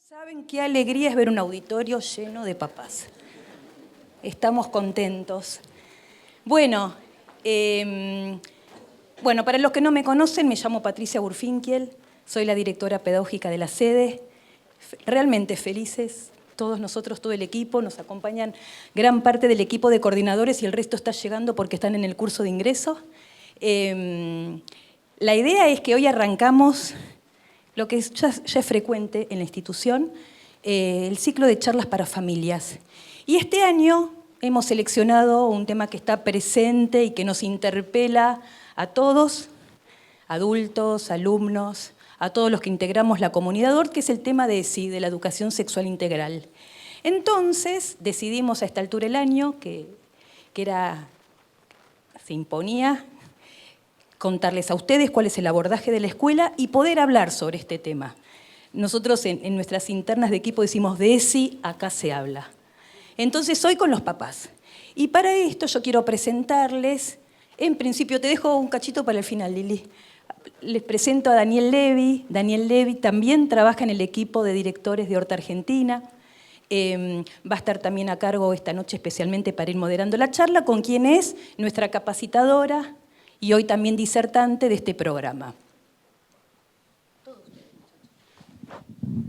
Saben qué alegría es ver un auditorio lleno de papás. Estamos contentos. Bueno, para los que no me conocen, me llamo Patricia Burfinkiel, soy la directora pedagógica de la sede. Realmente felices, todos nosotros, todo el equipo, nos acompañan gran parte del equipo de coordinadores y el resto está llegando porque están en el curso de ingreso. La idea es que hoy arrancamos lo que ya es frecuente en la institución, el ciclo de charlas para familias. Y este año hemos seleccionado un tema que está presente y que nos interpela a todos, adultos, alumnos, a todos los que integramos la comunidad ORT, que es el tema de ESI, de la educación sexual integral. Entonces decidimos a esta altura del año, se imponía contarles a ustedes cuál es el abordaje de la escuela y poder hablar sobre este tema. Nosotros en nuestras internas de equipo decimos de ESI, acá se habla. Entonces hoy con los papás. Y para esto yo quiero presentarles, en principio te dejo un cachito para el final, Lili. Les presento a Daniel Levy. Daniel Levy también trabaja en el equipo de directores de ORT Argentina. Va a estar también a cargo esta noche especialmente para ir moderando la charla con quien es nuestra capacitadora y hoy también disertante de este programa.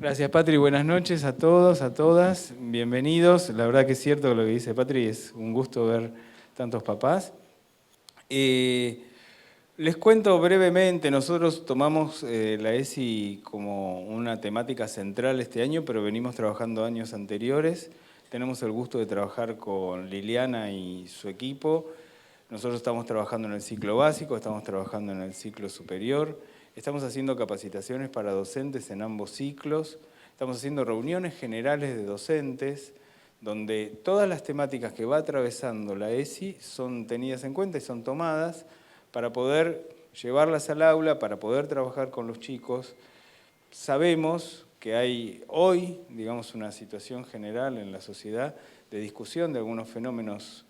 Gracias, Patri. Buenas noches a todos, a todas. Bienvenidos. La verdad que es cierto lo que dice Patri, es un gusto ver tantos papás. Les cuento brevemente, nosotros tomamos la ESI como una temática central este año, pero venimos trabajando años anteriores. Tenemos el gusto de trabajar con Liliana y su equipo. Nosotros estamos trabajando en el ciclo básico, estamos trabajando en el ciclo superior, estamos haciendo capacitaciones para docentes en ambos ciclos, estamos haciendo reuniones generales de docentes, donde todas las temáticas que va atravesando la ESI son tenidas en cuenta y son tomadas para poder llevarlas al aula, para poder trabajar con los chicos. Sabemos que hay hoy, digamos, una situación general en la sociedad de discusión de algunos fenómenos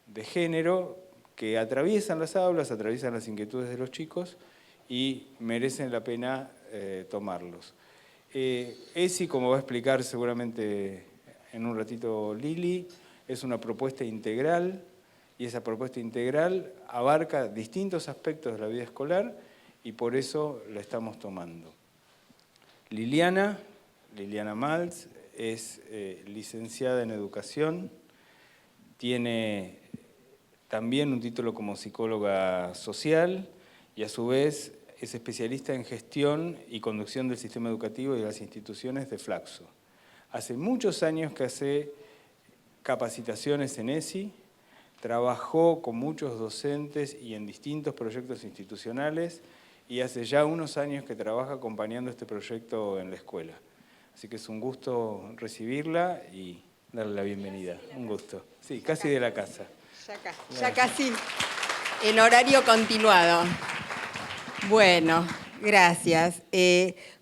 de género que atraviesan las aulas, atraviesan las inquietudes de los chicos y merecen la pena tomarlos. ESI, como va a explicar seguramente en un ratito Lili, es una propuesta integral y esa propuesta integral abarca distintos aspectos de la vida escolar y por eso la estamos tomando. Liliana Maltz es licenciada en educación, tiene también un título como psicóloga social y a su vez es especialista en gestión y conducción del sistema educativo y de las instituciones de Flaxo. Hace muchos años que hace capacitaciones en ESI, trabajó con muchos docentes y en distintos proyectos institucionales y hace ya unos años que trabaja acompañando este proyecto en la escuela. Así que es un gusto recibirla y darle la bienvenida. Un gusto. Sí, casi de la casa. Ya casi en horario continuado. Bueno, gracias.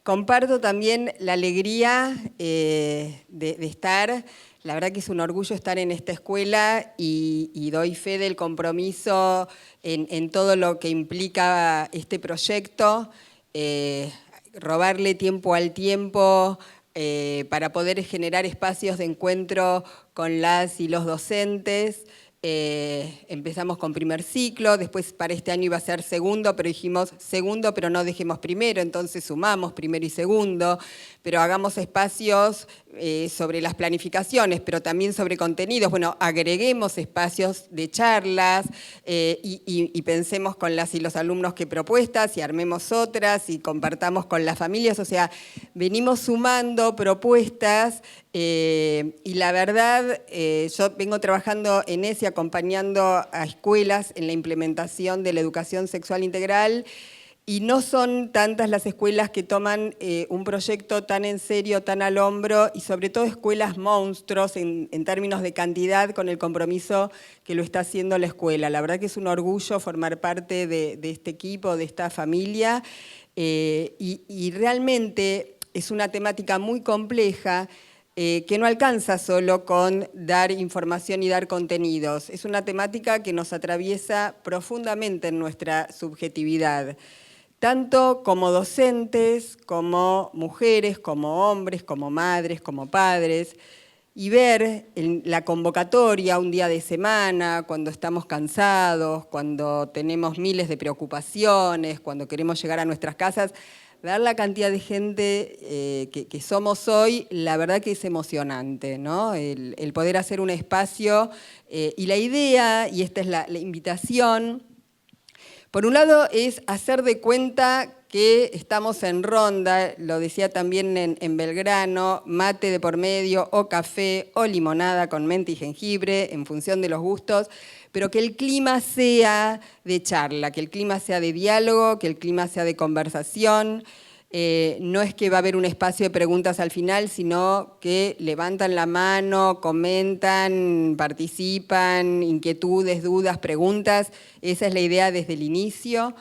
Comparto también la alegría de estar. La verdad que es un orgullo estar en esta escuela y doy fe del compromiso en todo lo que implica este proyecto. Robarle tiempo al tiempo para poder generar espacios de encuentro con las y los docentes. Empezamos con primer ciclo, después para este año iba a ser segundo, pero dijimos segundo, pero no dejemos primero, entonces sumamos primero y segundo, pero hagamos espacios sobre las planificaciones, pero también sobre contenidos. Bueno, agreguemos espacios de charlas y pensemos con las y los alumnos qué propuestas y armemos otras y compartamos con las familias. O sea, venimos sumando propuestas y la verdad, yo vengo trabajando en ESI acompañando a escuelas en la implementación de la educación sexual integral y no son tantas las escuelas que toman un proyecto tan en serio, tan al hombro y sobre todo escuelas monstruos en términos de cantidad con el compromiso que lo está haciendo la escuela. La verdad que es un orgullo formar parte de este equipo, de esta familia y realmente es una temática muy compleja que no alcanza solo con dar información y dar contenidos. Es una temática que nos atraviesa profundamente en nuestra subjetividad. tanto como docentes, como mujeres, como hombres, como madres, como padres, y ver en la convocatoria un día de semana, cuando estamos cansados, cuando tenemos miles de preocupaciones, cuando queremos llegar a nuestras casas, ver la cantidad de gente que somos hoy, la verdad que es emocionante, ¿no? El poder hacer un espacio y la idea, y esta es la invitación, por un lado es hacer de cuenta que estamos en ronda, lo decía también en Belgrano, mate de por medio, o café, o limonada con menta y jengibre, en función de los gustos, pero que el clima sea de charla, que el clima sea de diálogo, que el clima sea de conversación. No es que va a haber un espacio de preguntas al final, sino que levantan la mano, comentan, participan, inquietudes, dudas, preguntas. Esa es la idea desde el inicio.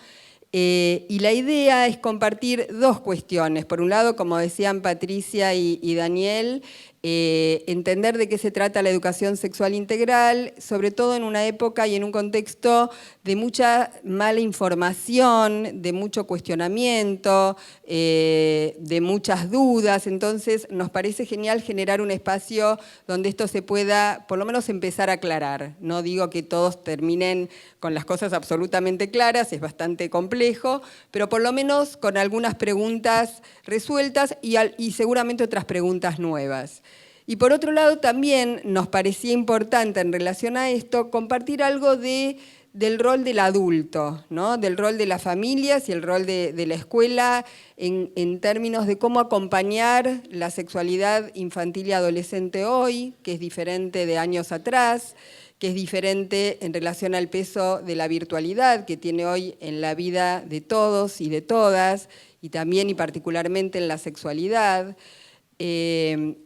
Y la idea es compartir dos cuestiones. Por un lado, como decían Patricia y Daniel, entender de qué se trata la educación sexual integral, sobre todo en una época y en un contexto de mucha mala información, de mucho cuestionamiento, de muchas dudas. Entonces, nos parece genial generar un espacio donde esto se pueda, por lo menos, empezar a aclarar. No digo que todos terminen con las cosas absolutamente claras, es bastante complejo, pero por lo menos con algunas preguntas resueltas y seguramente otras preguntas nuevas. Y por otro lado también nos parecía importante en relación a esto compartir algo del rol del adulto, ¿no? Del rol de las familias y el rol de la escuela en términos de cómo acompañar la sexualidad infantil y adolescente hoy, que es diferente de años atrás, que es diferente en relación al peso de la virtualidad que tiene hoy en la vida de todos y de todas, y también y particularmente en la sexualidad.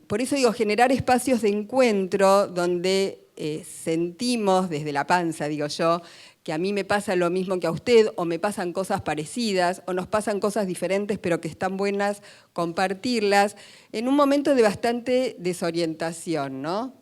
Por eso digo, generar espacios de encuentro donde sentimos desde la panza, digo yo, que a mí me pasa lo mismo que a usted, o me pasan cosas parecidas, o nos pasan cosas diferentes, pero que están buenas compartirlas, en un momento de bastante desorientación, ¿no?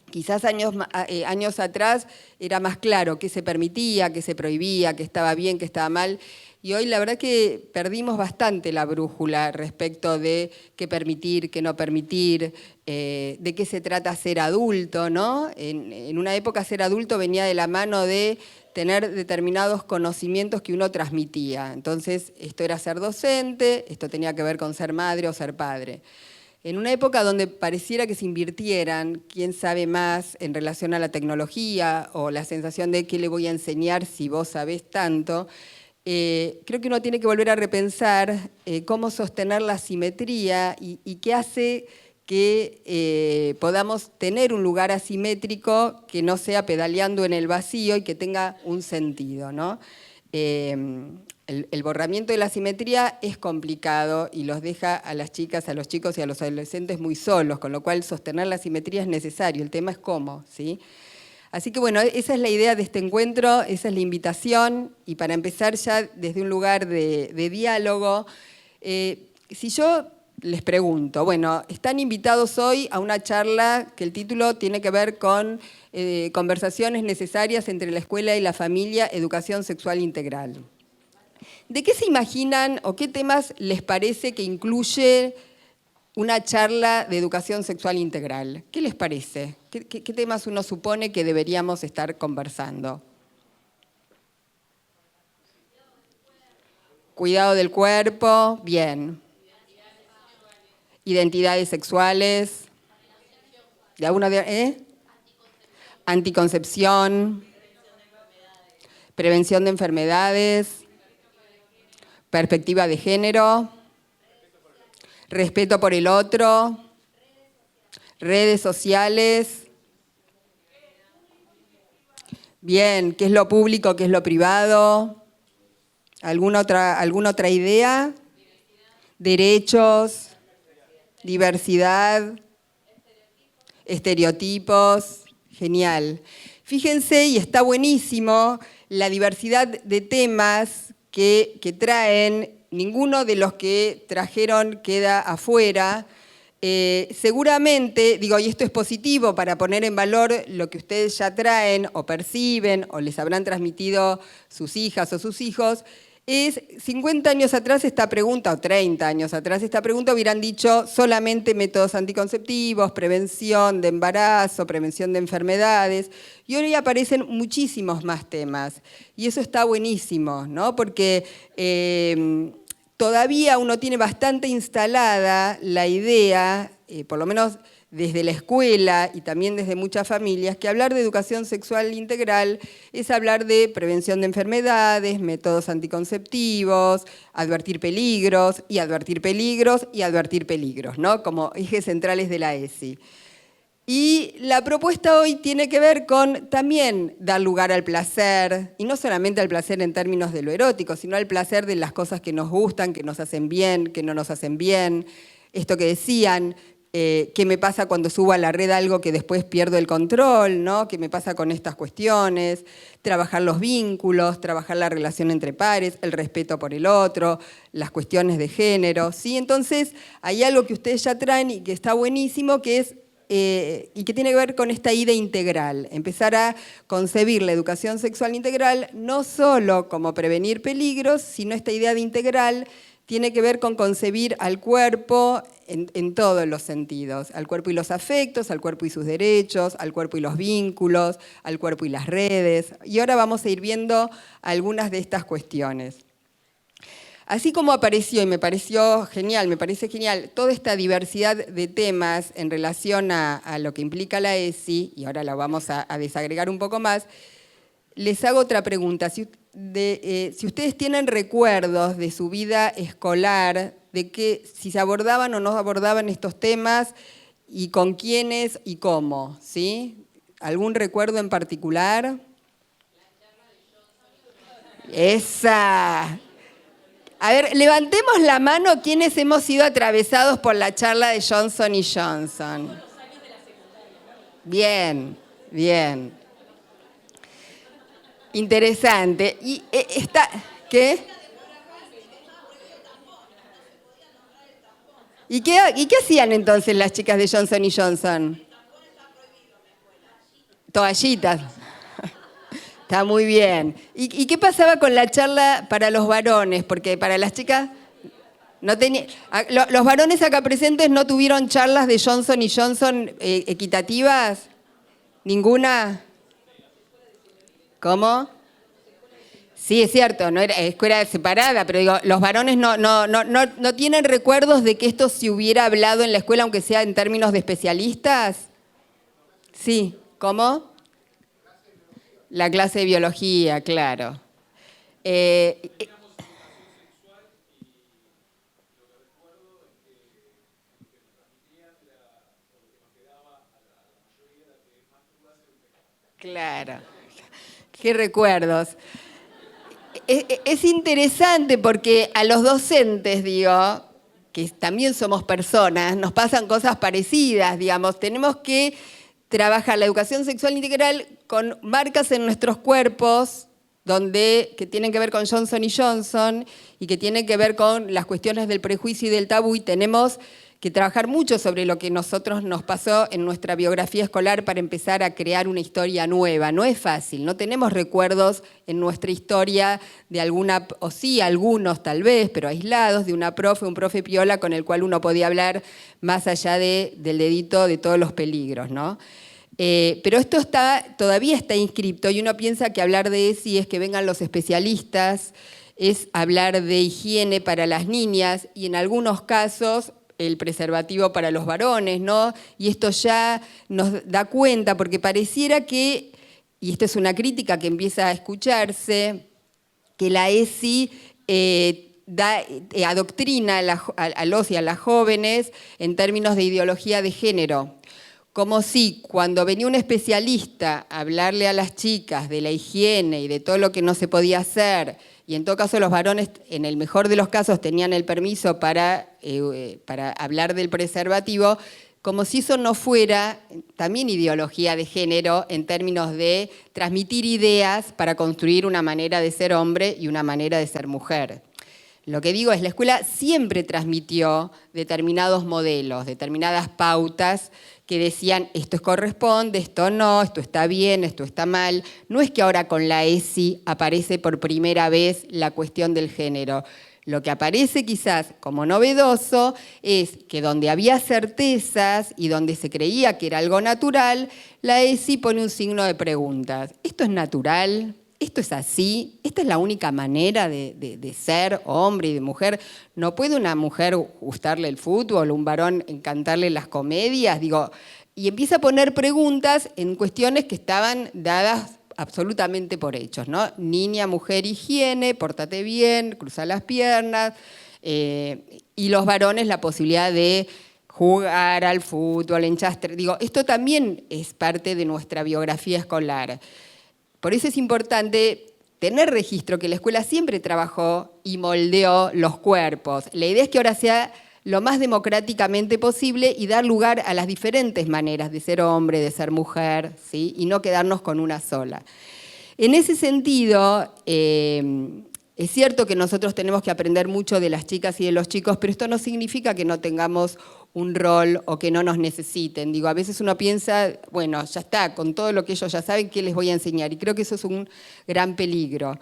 Quizás años atrás era más claro qué se permitía, qué se prohibía, qué estaba bien, qué estaba mal. Y hoy la verdad que perdimos bastante la brújula respecto de qué permitir, qué no permitir, de qué se trata ser adulto, ¿no? En una época ser adulto venía de la mano de tener determinados conocimientos que uno transmitía. Entonces, esto era ser docente, esto tenía que ver con ser madre o ser padre. En una época donde pareciera que se invirtieran, quién sabe más en relación a la tecnología o la sensación de qué le voy a enseñar si vos sabés tanto, creo que uno tiene que volver a repensar cómo sostener la simetría y qué hace que podamos tener un lugar asimétrico que no sea pedaleando en el vacío y que tenga un sentido, ¿no? El borramiento de la simetría es complicado y los deja a las chicas, a los chicos y a los adolescentes muy solos, con lo cual sostener la simetría es necesario, el tema es cómo, ¿sí? Así que bueno, esa es la idea de este encuentro, esa es la invitación, y para empezar ya desde un lugar de diálogo, si yo les pregunto, bueno, están invitados hoy a una charla que el título tiene que ver con conversaciones necesarias entre la escuela y la familia, educación sexual integral. ¿De qué se imaginan o qué temas les parece que incluye una charla de educación sexual integral? ¿Qué les parece? ¿Qué temas uno supone que deberíamos estar conversando? Cuidado del cuerpo, bien. Identidades sexuales. ¿De alguna Anticoncepción. Prevención de enfermedades. Perspectiva de género. Respeto por el otro. Redes sociales. Bien, ¿qué es lo público, qué es lo privado? ¿Alguna otra idea? Derechos, diversidad, estereotipos. Genial. Fíjense, y está buenísimo, la diversidad de temas que traen. Ninguno de los que trajeron queda afuera. Seguramente, digo, y esto es positivo para poner en valor lo que ustedes ya traen o perciben o les habrán transmitido sus hijas o sus hijos, es 50 años atrás esta pregunta, o 30 años atrás esta pregunta, hubieran dicho solamente métodos anticonceptivos, prevención de embarazo, prevención de enfermedades, y hoy aparecen muchísimos más temas. Y eso está buenísimo, ¿no? Porque todavía uno tiene bastante instalada la idea, por lo menos desde la escuela y también desde muchas familias, que hablar de educación sexual integral es hablar de prevención de enfermedades, métodos anticonceptivos, advertir peligros, y advertir peligros, y advertir peligros, ¿no? Como ejes centrales de la ESI. Y la propuesta hoy tiene que ver con también dar lugar al placer, y no solamente al placer en términos de lo erótico, sino al placer de las cosas que nos gustan, que nos hacen bien, que no nos hacen bien. Esto que decían, qué me pasa cuando subo a la red algo que después pierdo el control, ¿no? ¿Qué me pasa con estas cuestiones? Trabajar los vínculos, trabajar la relación entre pares, el respeto por el otro, las cuestiones de género, ¿sí? Entonces, hay algo que ustedes ya traen y que está buenísimo, que es y que tiene que ver con esta idea integral, empezar a concebir la educación sexual integral no solo como prevenir peligros, sino esta idea de integral tiene que ver con concebir al cuerpo en todos los sentidos, al cuerpo y los afectos, al cuerpo y sus derechos, al cuerpo y los vínculos, al cuerpo y las redes. Y ahora vamos a ir viendo algunas de estas cuestiones. Así como apareció, y me parece genial, toda esta diversidad de temas en relación a lo que implica la ESI, y ahora la vamos a desagregar un poco más, les hago otra pregunta. Si ustedes tienen recuerdos de su vida escolar, de que si se abordaban o no abordaban estos temas, y con quiénes y cómo, ¿sí? ¿Algún recuerdo en particular? ¡Esa! A ver, levantemos la mano quienes hemos sido atravesados por la charla de Johnson y Johnson. Bien, bien. Interesante. Y ¿qué? ¿Y qué hacían entonces las chicas de Johnson y Johnson? Toallitas. Está muy bien. ¿Y qué pasaba con la charla para los varones? Porque para las chicas no tenía. ¿Los varones acá presentes no tuvieron charlas de Johnson y Johnson equitativas? ¿Ninguna? ¿Cómo? Sí, es cierto, no era escuela separada, pero digo, los varones no tienen recuerdos de que esto se hubiera hablado en la escuela, aunque sea en términos de especialistas. Sí, ¿cómo? La clase de biología, claro. Claro. Qué recuerdos. Es interesante porque a los docentes, digo, que también somos personas, nos pasan cosas parecidas, digamos. Tenemos que trabajar la educación sexual integral con marcas en nuestros cuerpos que tienen que ver con Johnson y Johnson y que tienen que ver con las cuestiones del prejuicio y del tabú, y tenemos que trabajar mucho sobre lo que nosotros nos pasó en nuestra biografía escolar para empezar a crear una historia nueva. No es fácil, no tenemos recuerdos en nuestra historia de alguna, o sí, algunos tal vez, pero aislados, de un profe piola con el cual uno podía hablar más allá del dedito de todos los peligros, ¿no? Pero esto todavía está inscripto y uno piensa que hablar de ESI es que vengan los especialistas, es hablar de higiene para las niñas y en algunos casos el preservativo para los varones, ¿no? Y esto ya nos da cuenta, porque pareciera que, y esto es una crítica que empieza a escucharse, que la ESI adoctrina a los y a las jóvenes en términos de ideología de género. Como si cuando venía un especialista a hablarle a las chicas de la higiene y de todo lo que no se podía hacer, y en todo caso los varones, en el mejor de los casos, tenían el permiso para hablar del preservativo, como si eso no fuera también ideología de género en términos de transmitir ideas para construir una manera de ser hombre y una manera de ser mujer. Lo que digo es, la escuela siempre transmitió determinados modelos, determinadas pautas que decían esto corresponde, esto no, esto está bien, esto está mal. No es que ahora con la ESI aparece por primera vez la cuestión del género. Lo que aparece quizás como novedoso es que donde había certezas y donde se creía que era algo natural, la ESI pone un signo de preguntas. ¿Esto es natural? ¿Esto es así? ¿Esta es la única manera de ser hombre y de mujer? ¿No puede una mujer gustarle el fútbol, un varón encantarle las comedias? Digo, y empieza a poner preguntas en cuestiones que estaban dadas absolutamente por hechos, ¿no? Niña, mujer, higiene, pórtate bien, cruza las piernas, y los varones la posibilidad de jugar al fútbol, enchastre. Digo, esto también es parte de nuestra biografía escolar. Por eso es importante tener registro que la escuela siempre trabajó y moldeó los cuerpos. La idea es que ahora sea lo más democráticamente posible y dar lugar a las diferentes maneras de ser hombre, de ser mujer, ¿sí? Y no quedarnos con una sola. En ese sentido, es cierto que nosotros tenemos que aprender mucho de las chicas y de los chicos, pero esto no significa que no tengamos un rol o que no nos necesiten. Digo, a veces uno piensa, bueno, ya está, con todo lo que ellos ya saben, ¿qué les voy a enseñar? Y creo que eso es un gran peligro.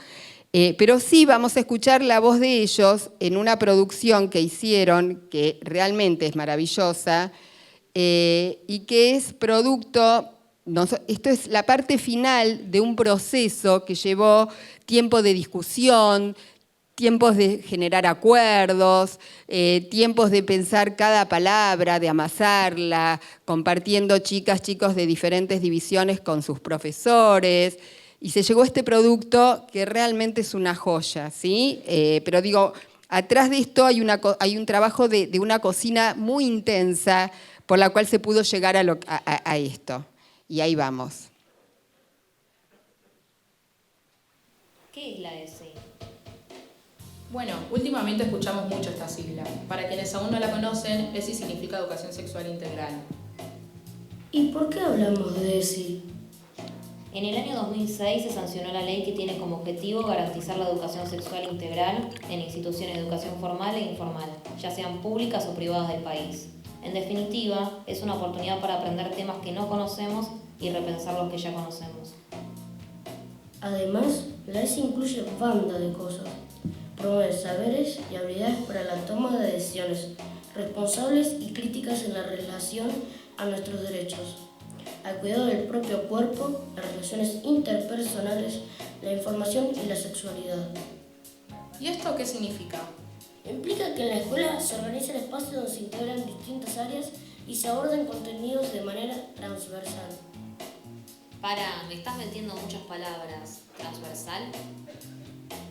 Pero sí vamos a escuchar la voz de ellos en una producción que hicieron, que realmente es maravillosa, y que es producto, esto es la parte final de un proceso que llevó tiempo de discusión, tiempos de generar acuerdos, tiempos de pensar cada palabra, de amasarla, compartiendo chicas, chicos de diferentes divisiones con sus profesores, y se llegó a este producto que realmente es una joya, ¿sí? Pero digo, atrás de esto hay un trabajo de una cocina muy intensa por la cual se pudo llegar a esto. Y ahí vamos. ¿Qué es la ESI? Bueno, últimamente escuchamos mucho esta sigla. Para quienes aún no la conocen, ESI significa Educación Sexual Integral. ¿Y por qué hablamos de ESI? En el año 2006 se sancionó la ley que tiene como objetivo garantizar la educación sexual integral en instituciones de educación formal e informal, ya sean públicas o privadas del país. En definitiva, es una oportunidad para aprender temas que no conocemos y repensar los que ya conocemos. Además, la ESI incluye banda de cosas. Promueve saberes y habilidades para la toma de decisiones responsables y críticas en la relación a nuestros derechos, al cuidado del propio cuerpo, las relaciones interpersonales, la información y la sexualidad. ¿Y esto qué significa? Implica que en la escuela se organiza el espacio donde se integran distintas áreas y se abordan contenidos de manera transversal. Me estás metiendo muchas palabras. ¿Transversal?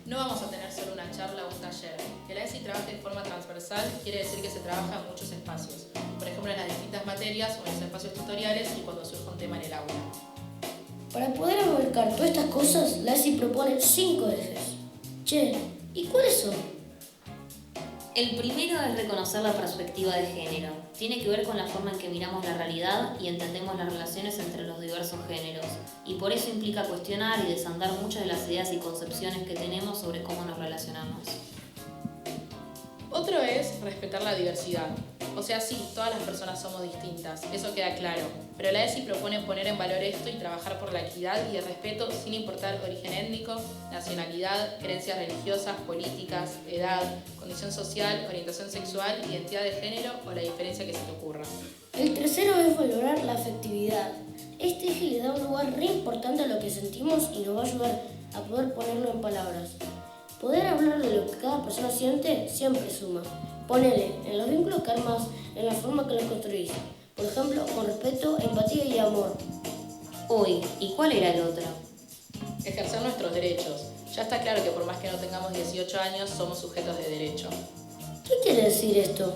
No vamos a tener solo una charla o un taller. Que la ESI trabaje de forma transversal quiere decir que se trabaja en muchos espacios. Por ejemplo, en las distintas materias o en los espacios tutoriales y cuando surja un tema en el aula. Para poder abarcar todas estas cosas, la ESI propone 5 ejes. Che, ¿y cuáles son? El primero es reconocer la perspectiva de género. Tiene que ver con la forma en que miramos la realidad y entendemos las relaciones entre los diversos géneros. Y por eso implica cuestionar y desandar muchas de las ideas y concepciones que tenemos sobre cómo nos relacionamos. Otro es respetar la diversidad. O sea, sí, todas las personas somos distintas, eso queda claro. Pero la ESI propone poner en valor esto y trabajar por la equidad y el respeto sin importar origen étnico, nacionalidad, creencias religiosas, políticas, edad, condición social, orientación sexual, identidad de género o la diferencia que se te ocurra. El tercero es valorar la afectividad. Este eje le da un lugar re importante a lo que sentimos y nos va a ayudar a poder ponerlo en palabras. Poder hablar de lo que cada persona siente siempre suma. Ponele en los vínculos que armas, en la forma que los construís. Por ejemplo, con respeto, empatía y amor. Uy, ¿y cuál era el otro? Ejercer nuestros derechos. Ya está claro que por más que no tengamos 18 años, somos sujetos de derecho. ¿Qué quiere decir esto?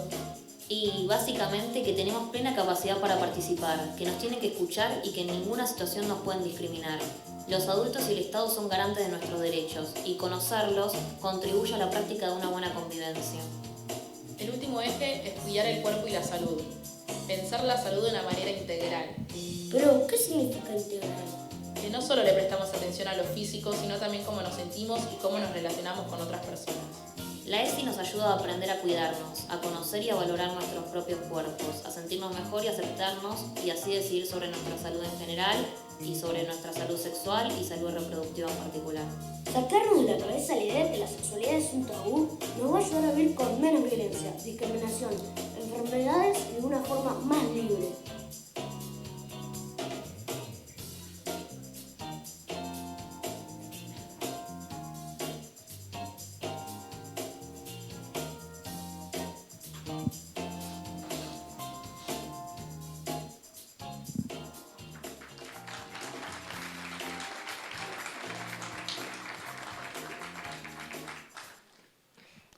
Y básicamente que tenemos plena capacidad para participar, que nos tienen que escuchar y que en ninguna situación nos pueden discriminar. Los adultos y el Estado son garantes de nuestros derechos y conocerlos contribuye a la práctica de una buena convivencia. El último eje es cuidar el cuerpo y la salud. Pensar la salud de una manera integral. ¿Pero qué significa integral? Que no solo le prestamos atención a lo físico, sino también cómo nos sentimos y cómo nos relacionamos con otras personas. La ESI nos ayuda a aprender a cuidarnos, a conocer y a valorar nuestros propios cuerpos, a sentirnos mejor y aceptarnos y así decidir sobre nuestra salud en general y sobre nuestra salud sexual y salud reproductiva en particular. Sacarnos de la cabeza la idea de que la sexualidad es un tabú nos va a ayudar a vivir con menos violencia, discriminación, enfermedades y de una forma más libre.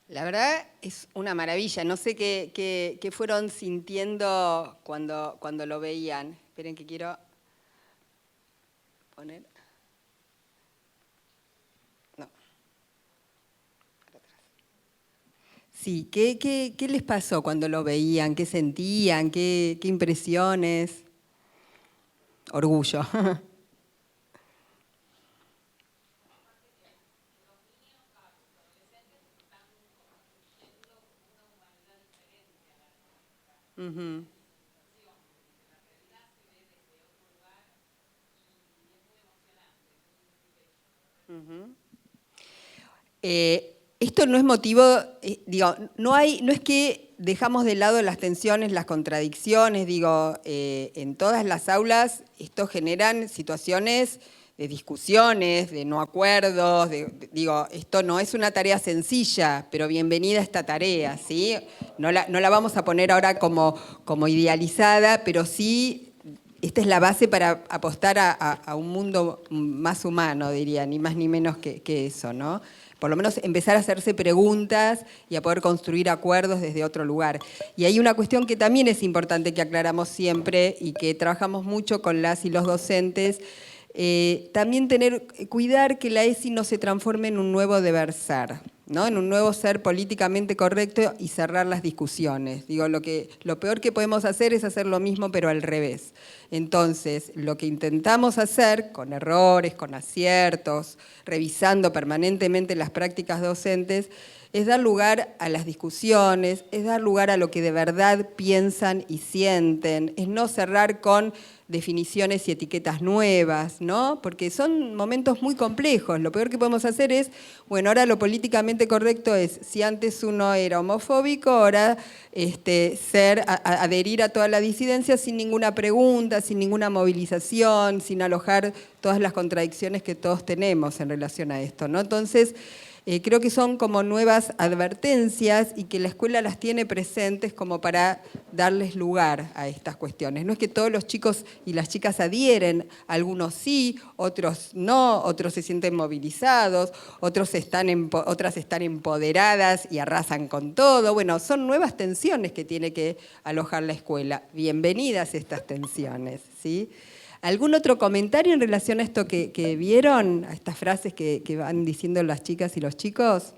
La verdad es una maravilla. No sé qué fueron sintiendo cuando lo veían. Esperen que quiero poner... No. Para atrás. Sí, ¿qué les pasó cuando lo veían? ¿Qué sentían? ¿Qué impresiones? Orgullo. Uh-huh. Uh-huh. Esto no es motivo, no es que dejamos de lado las tensiones, las contradicciones, en todas las aulas esto generan situaciones de discusiones, de no acuerdos, esto no es una tarea sencilla, pero bienvenida esta tarea, ¿sí? No la vamos a poner ahora como idealizada, pero sí, esta es la base para apostar a un mundo más humano, diría, ni más ni menos que eso, ¿no? Por lo menos empezar a hacerse preguntas y a poder construir acuerdos desde otro lugar. Y hay una cuestión que también es importante que aclaramos siempre y que trabajamos mucho con las y los docentes, también cuidar que la ESI no se transforme en un nuevo deber ser, ¿no? En un nuevo ser políticamente correcto y cerrar las discusiones. Lo peor que podemos hacer es hacer lo mismo pero al revés. Entonces, lo que intentamos hacer, con errores, con aciertos, revisando permanentemente las prácticas docentes, es dar lugar a las discusiones, es dar lugar a lo que de verdad piensan y sienten, es no cerrar con definiciones y etiquetas nuevas, ¿no? Porque son momentos muy complejos. Lo peor que podemos hacer es, bueno, ahora lo políticamente correcto es, si antes uno era homofóbico, ahora adherir a toda la disidencia sin ninguna pregunta, sin ninguna movilización, sin alojar todas las contradicciones que todos tenemos en relación a esto, ¿no? Entonces, creo que son como nuevas advertencias y que la escuela las tiene presentes como para darles lugar a estas cuestiones. No es que todos los chicos y las chicas adhieren, algunos sí, otros no, otros se sienten movilizados, otras están empoderadas y arrasan con todo. Bueno, son nuevas tensiones que tiene que alojar la escuela. Bienvenidas estas tensiones, ¿sí? ¿Algún otro comentario en relación a esto que vieron, a estas frases que van diciendo las chicas y los chicos?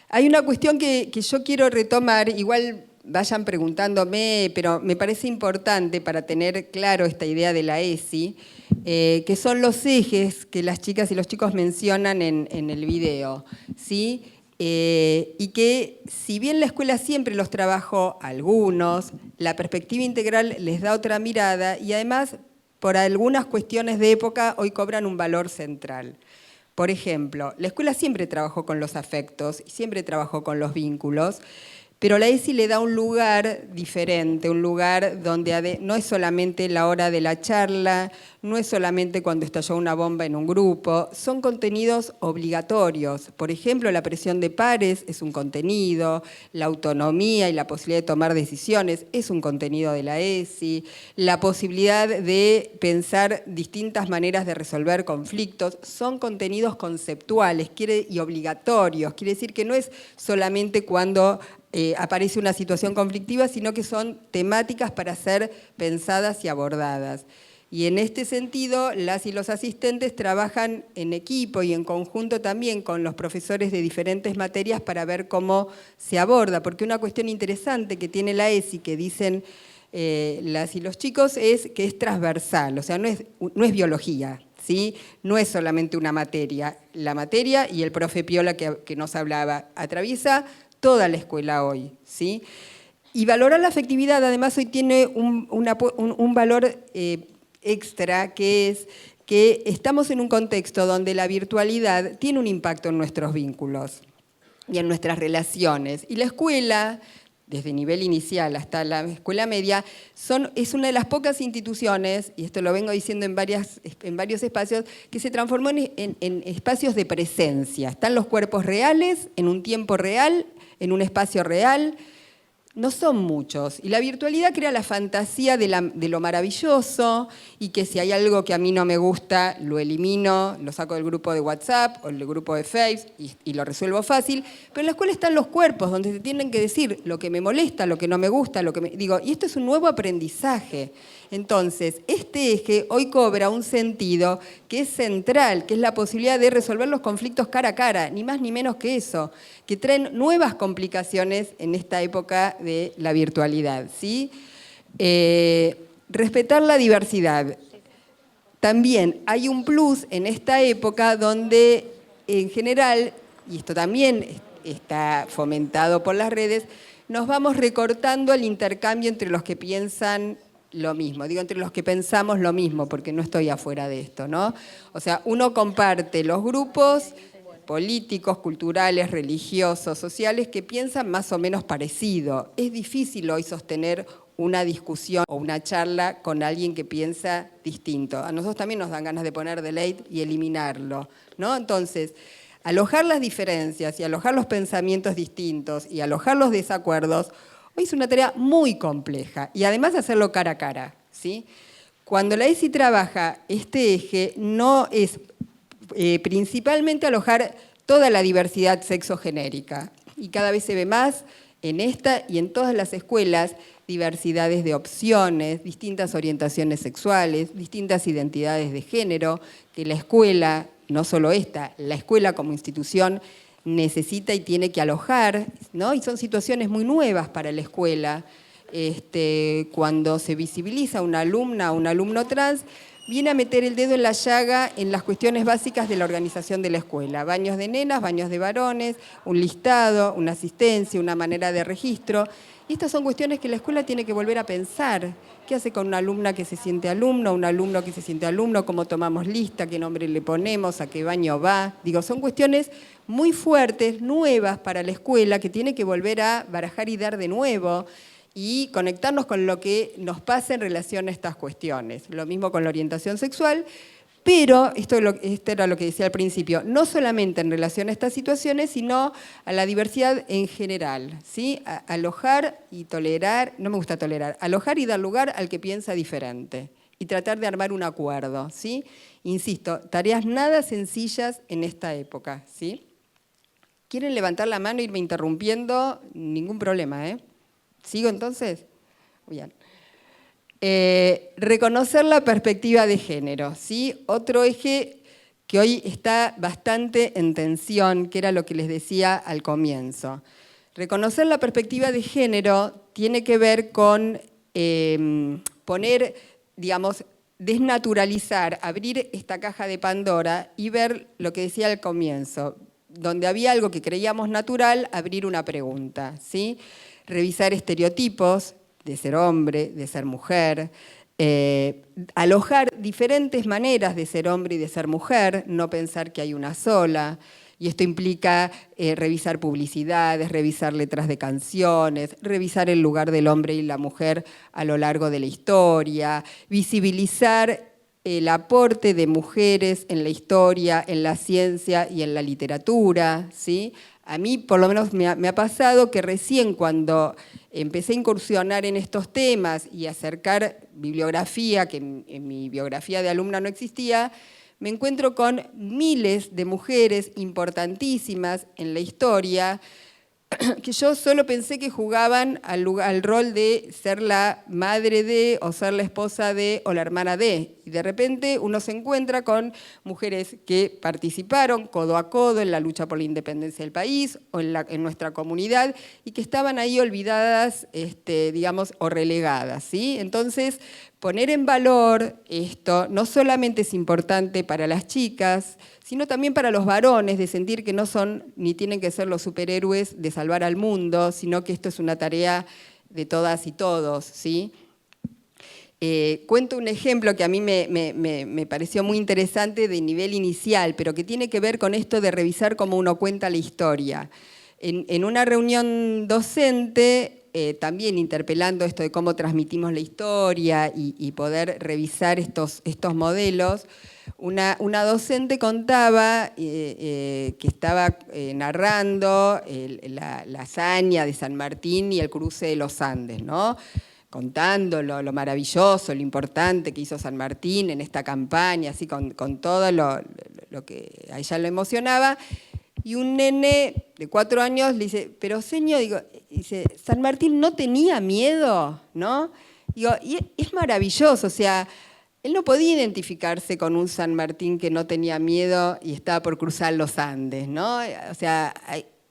Hay una cuestión que yo quiero retomar, igual vayan preguntándome, pero me parece importante para tener claro esta idea de la ESI, que son los ejes que las chicas y los chicos mencionan en el video, ¿sí? Y que si bien la escuela siempre los trabajó algunos, la perspectiva integral les da otra mirada y además por algunas cuestiones de época hoy cobran un valor central. Por ejemplo, la escuela siempre trabajó con los afectos y siempre trabajó con los vínculos, pero la ESI le da un lugar diferente, un lugar donde no es solamente la hora de la charla, no es solamente cuando estalló una bomba en un grupo, son contenidos obligatorios. Por ejemplo, la presión de pares es un contenido, la autonomía y la posibilidad de tomar decisiones es un contenido de la ESI, la posibilidad de pensar distintas maneras de resolver conflictos son contenidos conceptuales y obligatorios. Quiere decir que no es solamente cuando aparece una situación conflictiva, sino que son temáticas para ser pensadas y abordadas. Y en este sentido, las y los asistentes trabajan en equipo y en conjunto también con los profesores de diferentes materias para ver cómo se aborda, porque una cuestión interesante que tiene la ESI, que dicen las y los chicos, es que es transversal, o sea, no es biología, ¿sí? No es solamente una materia. La materia y el profe Piola que nos hablaba atraviesa toda la escuela hoy, ¿sí? Y valorar la afectividad, además, hoy tiene un valor extra, que es que estamos en un contexto donde la virtualidad tiene un impacto en nuestros vínculos y en nuestras relaciones. Y la escuela, desde nivel inicial hasta la escuela media, es una de las pocas instituciones, y esto lo vengo diciendo en varios espacios, que se transformó en espacios de presencia. Están los cuerpos reales, en un tiempo real, en un espacio real. No son muchos. Y la virtualidad crea la fantasía de lo maravilloso, y que si hay algo que a mí no me gusta, lo elimino, lo saco del grupo de WhatsApp o del grupo de Facebook y lo resuelvo fácil. Pero en la escuela están los cuerpos, donde se tienen que decir lo que me molesta, lo que no me gusta, y esto es un nuevo aprendizaje. Entonces, este eje hoy cobra un sentido que es central, que es la posibilidad de resolver los conflictos cara a cara, ni más ni menos que eso, que traen nuevas complicaciones en esta época de la virtualidad, ¿sí? Respetar la diversidad. También hay un plus en esta época donde, en general, y esto también está fomentado por las redes, nos vamos recortando el intercambio entre los que piensan lo mismo, digo entre los que pensamos lo mismo, porque no estoy afuera de esto, ¿no? O sea, uno comparte los grupos políticos, culturales, religiosos, sociales, que piensan más o menos parecido. Es difícil hoy sostener una discusión o una charla con alguien que piensa distinto. A nosotros también nos dan ganas de poner delete y eliminarlo, ¿no? Entonces, alojar las diferencias y alojar los pensamientos distintos y alojar los desacuerdos hoy es una tarea muy compleja, y además hacerlo cara a cara, ¿sí? Cuando la ESI trabaja este eje, no es principalmente alojar toda la diversidad sexogenérica, y cada vez se ve más en esta y en todas las escuelas diversidades de opciones, distintas orientaciones sexuales, distintas identidades de género, que la escuela, no solo esta, la escuela como institución necesita y tiene que alojar, ¿no? Y son situaciones muy nuevas para la escuela. Cuando se visibiliza una alumna o un alumno trans, viene a meter el dedo en la llaga en las cuestiones básicas de la organización de la escuela. Baños de nenas, baños de varones, un listado, una asistencia, una manera de registro. Y estas son cuestiones que la escuela tiene que volver a pensar. ¿Qué hace con una alumna que se siente alumno, un alumno que se siente alumno? ¿Cómo tomamos lista? ¿Qué nombre le ponemos? ¿A qué baño va? Digo, son cuestiones muy fuertes, nuevas para la escuela, que tiene que volver a barajar y dar de nuevo, y conectarnos con lo que nos pasa en relación a estas cuestiones. Lo mismo con la orientación sexual, pero esto era lo que decía al principio, no solamente en relación a estas situaciones, sino a la diversidad en general, ¿sí? Alojar y tolerar, no me gusta tolerar, alojar y dar lugar al que piensa diferente y tratar de armar un acuerdo, ¿sí? Insisto, tareas nada sencillas en esta época, ¿sí? ¿Quieren levantar la mano e irme interrumpiendo? Ningún problema, ¿eh? ¿Sigo entonces? Bien. Reconocer la perspectiva de género, ¿sí? Otro eje que hoy está bastante en tensión, que era lo que les decía al comienzo. Reconocer la perspectiva de género tiene que ver con poner, digamos, desnaturalizar, abrir esta caja de Pandora y ver lo que decía al comienzo. Donde había algo que creíamos natural, abrir una pregunta, ¿sí? Revisar estereotipos de ser hombre, de ser mujer, alojar diferentes maneras de ser hombre y de ser mujer, no pensar que hay una sola. Y esto implica revisar publicidades, revisar letras de canciones, revisar el lugar del hombre y la mujer a lo largo de la historia, visibilizar el aporte de mujeres en la historia, en la ciencia y en la literatura, ¿sí? A mí, por lo menos, me ha pasado que recién cuando empecé a incursionar en estos temas y acercar bibliografía, que en mi biografía de alumna no existía, me encuentro con miles de mujeres importantísimas en la historia que yo solo pensé que jugaban al rol de ser la madre de, o ser la esposa de, o la hermana de. Y de repente uno se encuentra con mujeres que participaron codo a codo en la lucha por la independencia del país o en nuestra comunidad y que estaban ahí olvidadas, digamos, o relegadas, ¿sí? Entonces, poner en valor esto no solamente es importante para las chicas, sino también para los varones, de sentir que no son ni tienen que ser los superhéroes de salvar al mundo, sino que esto es una tarea de todas y todos, ¿sí? Cuento un ejemplo que a mí me pareció muy interesante de nivel inicial, pero que tiene que ver con esto de revisar cómo uno cuenta la historia. En una reunión docente, también interpelando esto de cómo transmitimos la historia y poder revisar estos modelos, una docente contaba que estaba narrando la hazaña de San Martín y el cruce de los Andes, ¿no? Contando lo maravilloso, lo importante que hizo San Martín en esta campaña, así con todo lo que a ella lo emocionaba. Y un nene de 4 años le dice, pero señor, dice, San Martín no tenía miedo, ¿no? Digo, y es maravilloso, o sea, él no podía identificarse con un San Martín que no tenía miedo y estaba por cruzar los Andes, ¿no? O sea,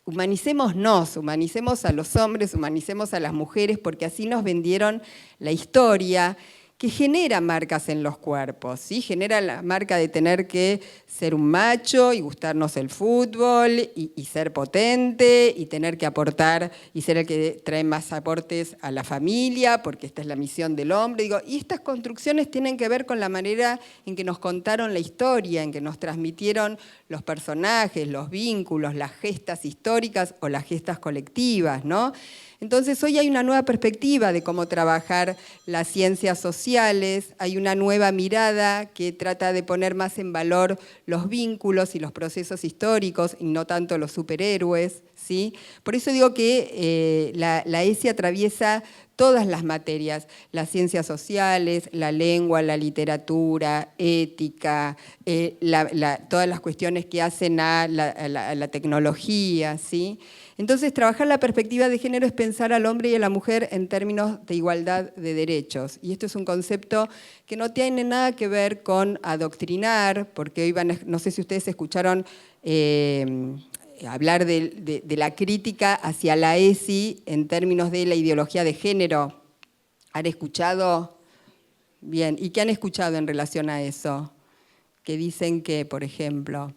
humanicémonos, humanicemos a los hombres, humanicemos a las mujeres, porque así nos vendieron la historia, que genera marcas en los cuerpos, ¿sí? Genera la marca de tener que ser un macho y gustarnos el fútbol y ser potente y tener que aportar y ser el que trae más aportes a la familia, porque esta es la misión del hombre. Digo, y estas construcciones tienen que ver con la manera en que nos contaron la historia, en que nos transmitieron los personajes, los vínculos, las gestas históricas o las gestas colectivas, ¿no? Entonces hoy hay una nueva perspectiva de cómo trabajar las ciencias sociales, hay una nueva mirada que trata de poner más en valor los vínculos y los procesos históricos y no tanto los superhéroes, ¿sí? Por eso digo que la ESI atraviesa todas las materias, las ciencias sociales, la lengua, la literatura, ética, todas las cuestiones que hacen a la tecnología, ¿sí? Entonces, trabajar la perspectiva de género es pensar al hombre y a la mujer en términos de igualdad de derechos. Y esto es un concepto que no tiene nada que ver con adoctrinar, porque hoy no sé si ustedes escucharon hablar de la crítica hacia la ESI en términos de la ideología de género. ¿Han escuchado? Bien, ¿y qué han escuchado en relación a eso? Que dicen que, por ejemplo...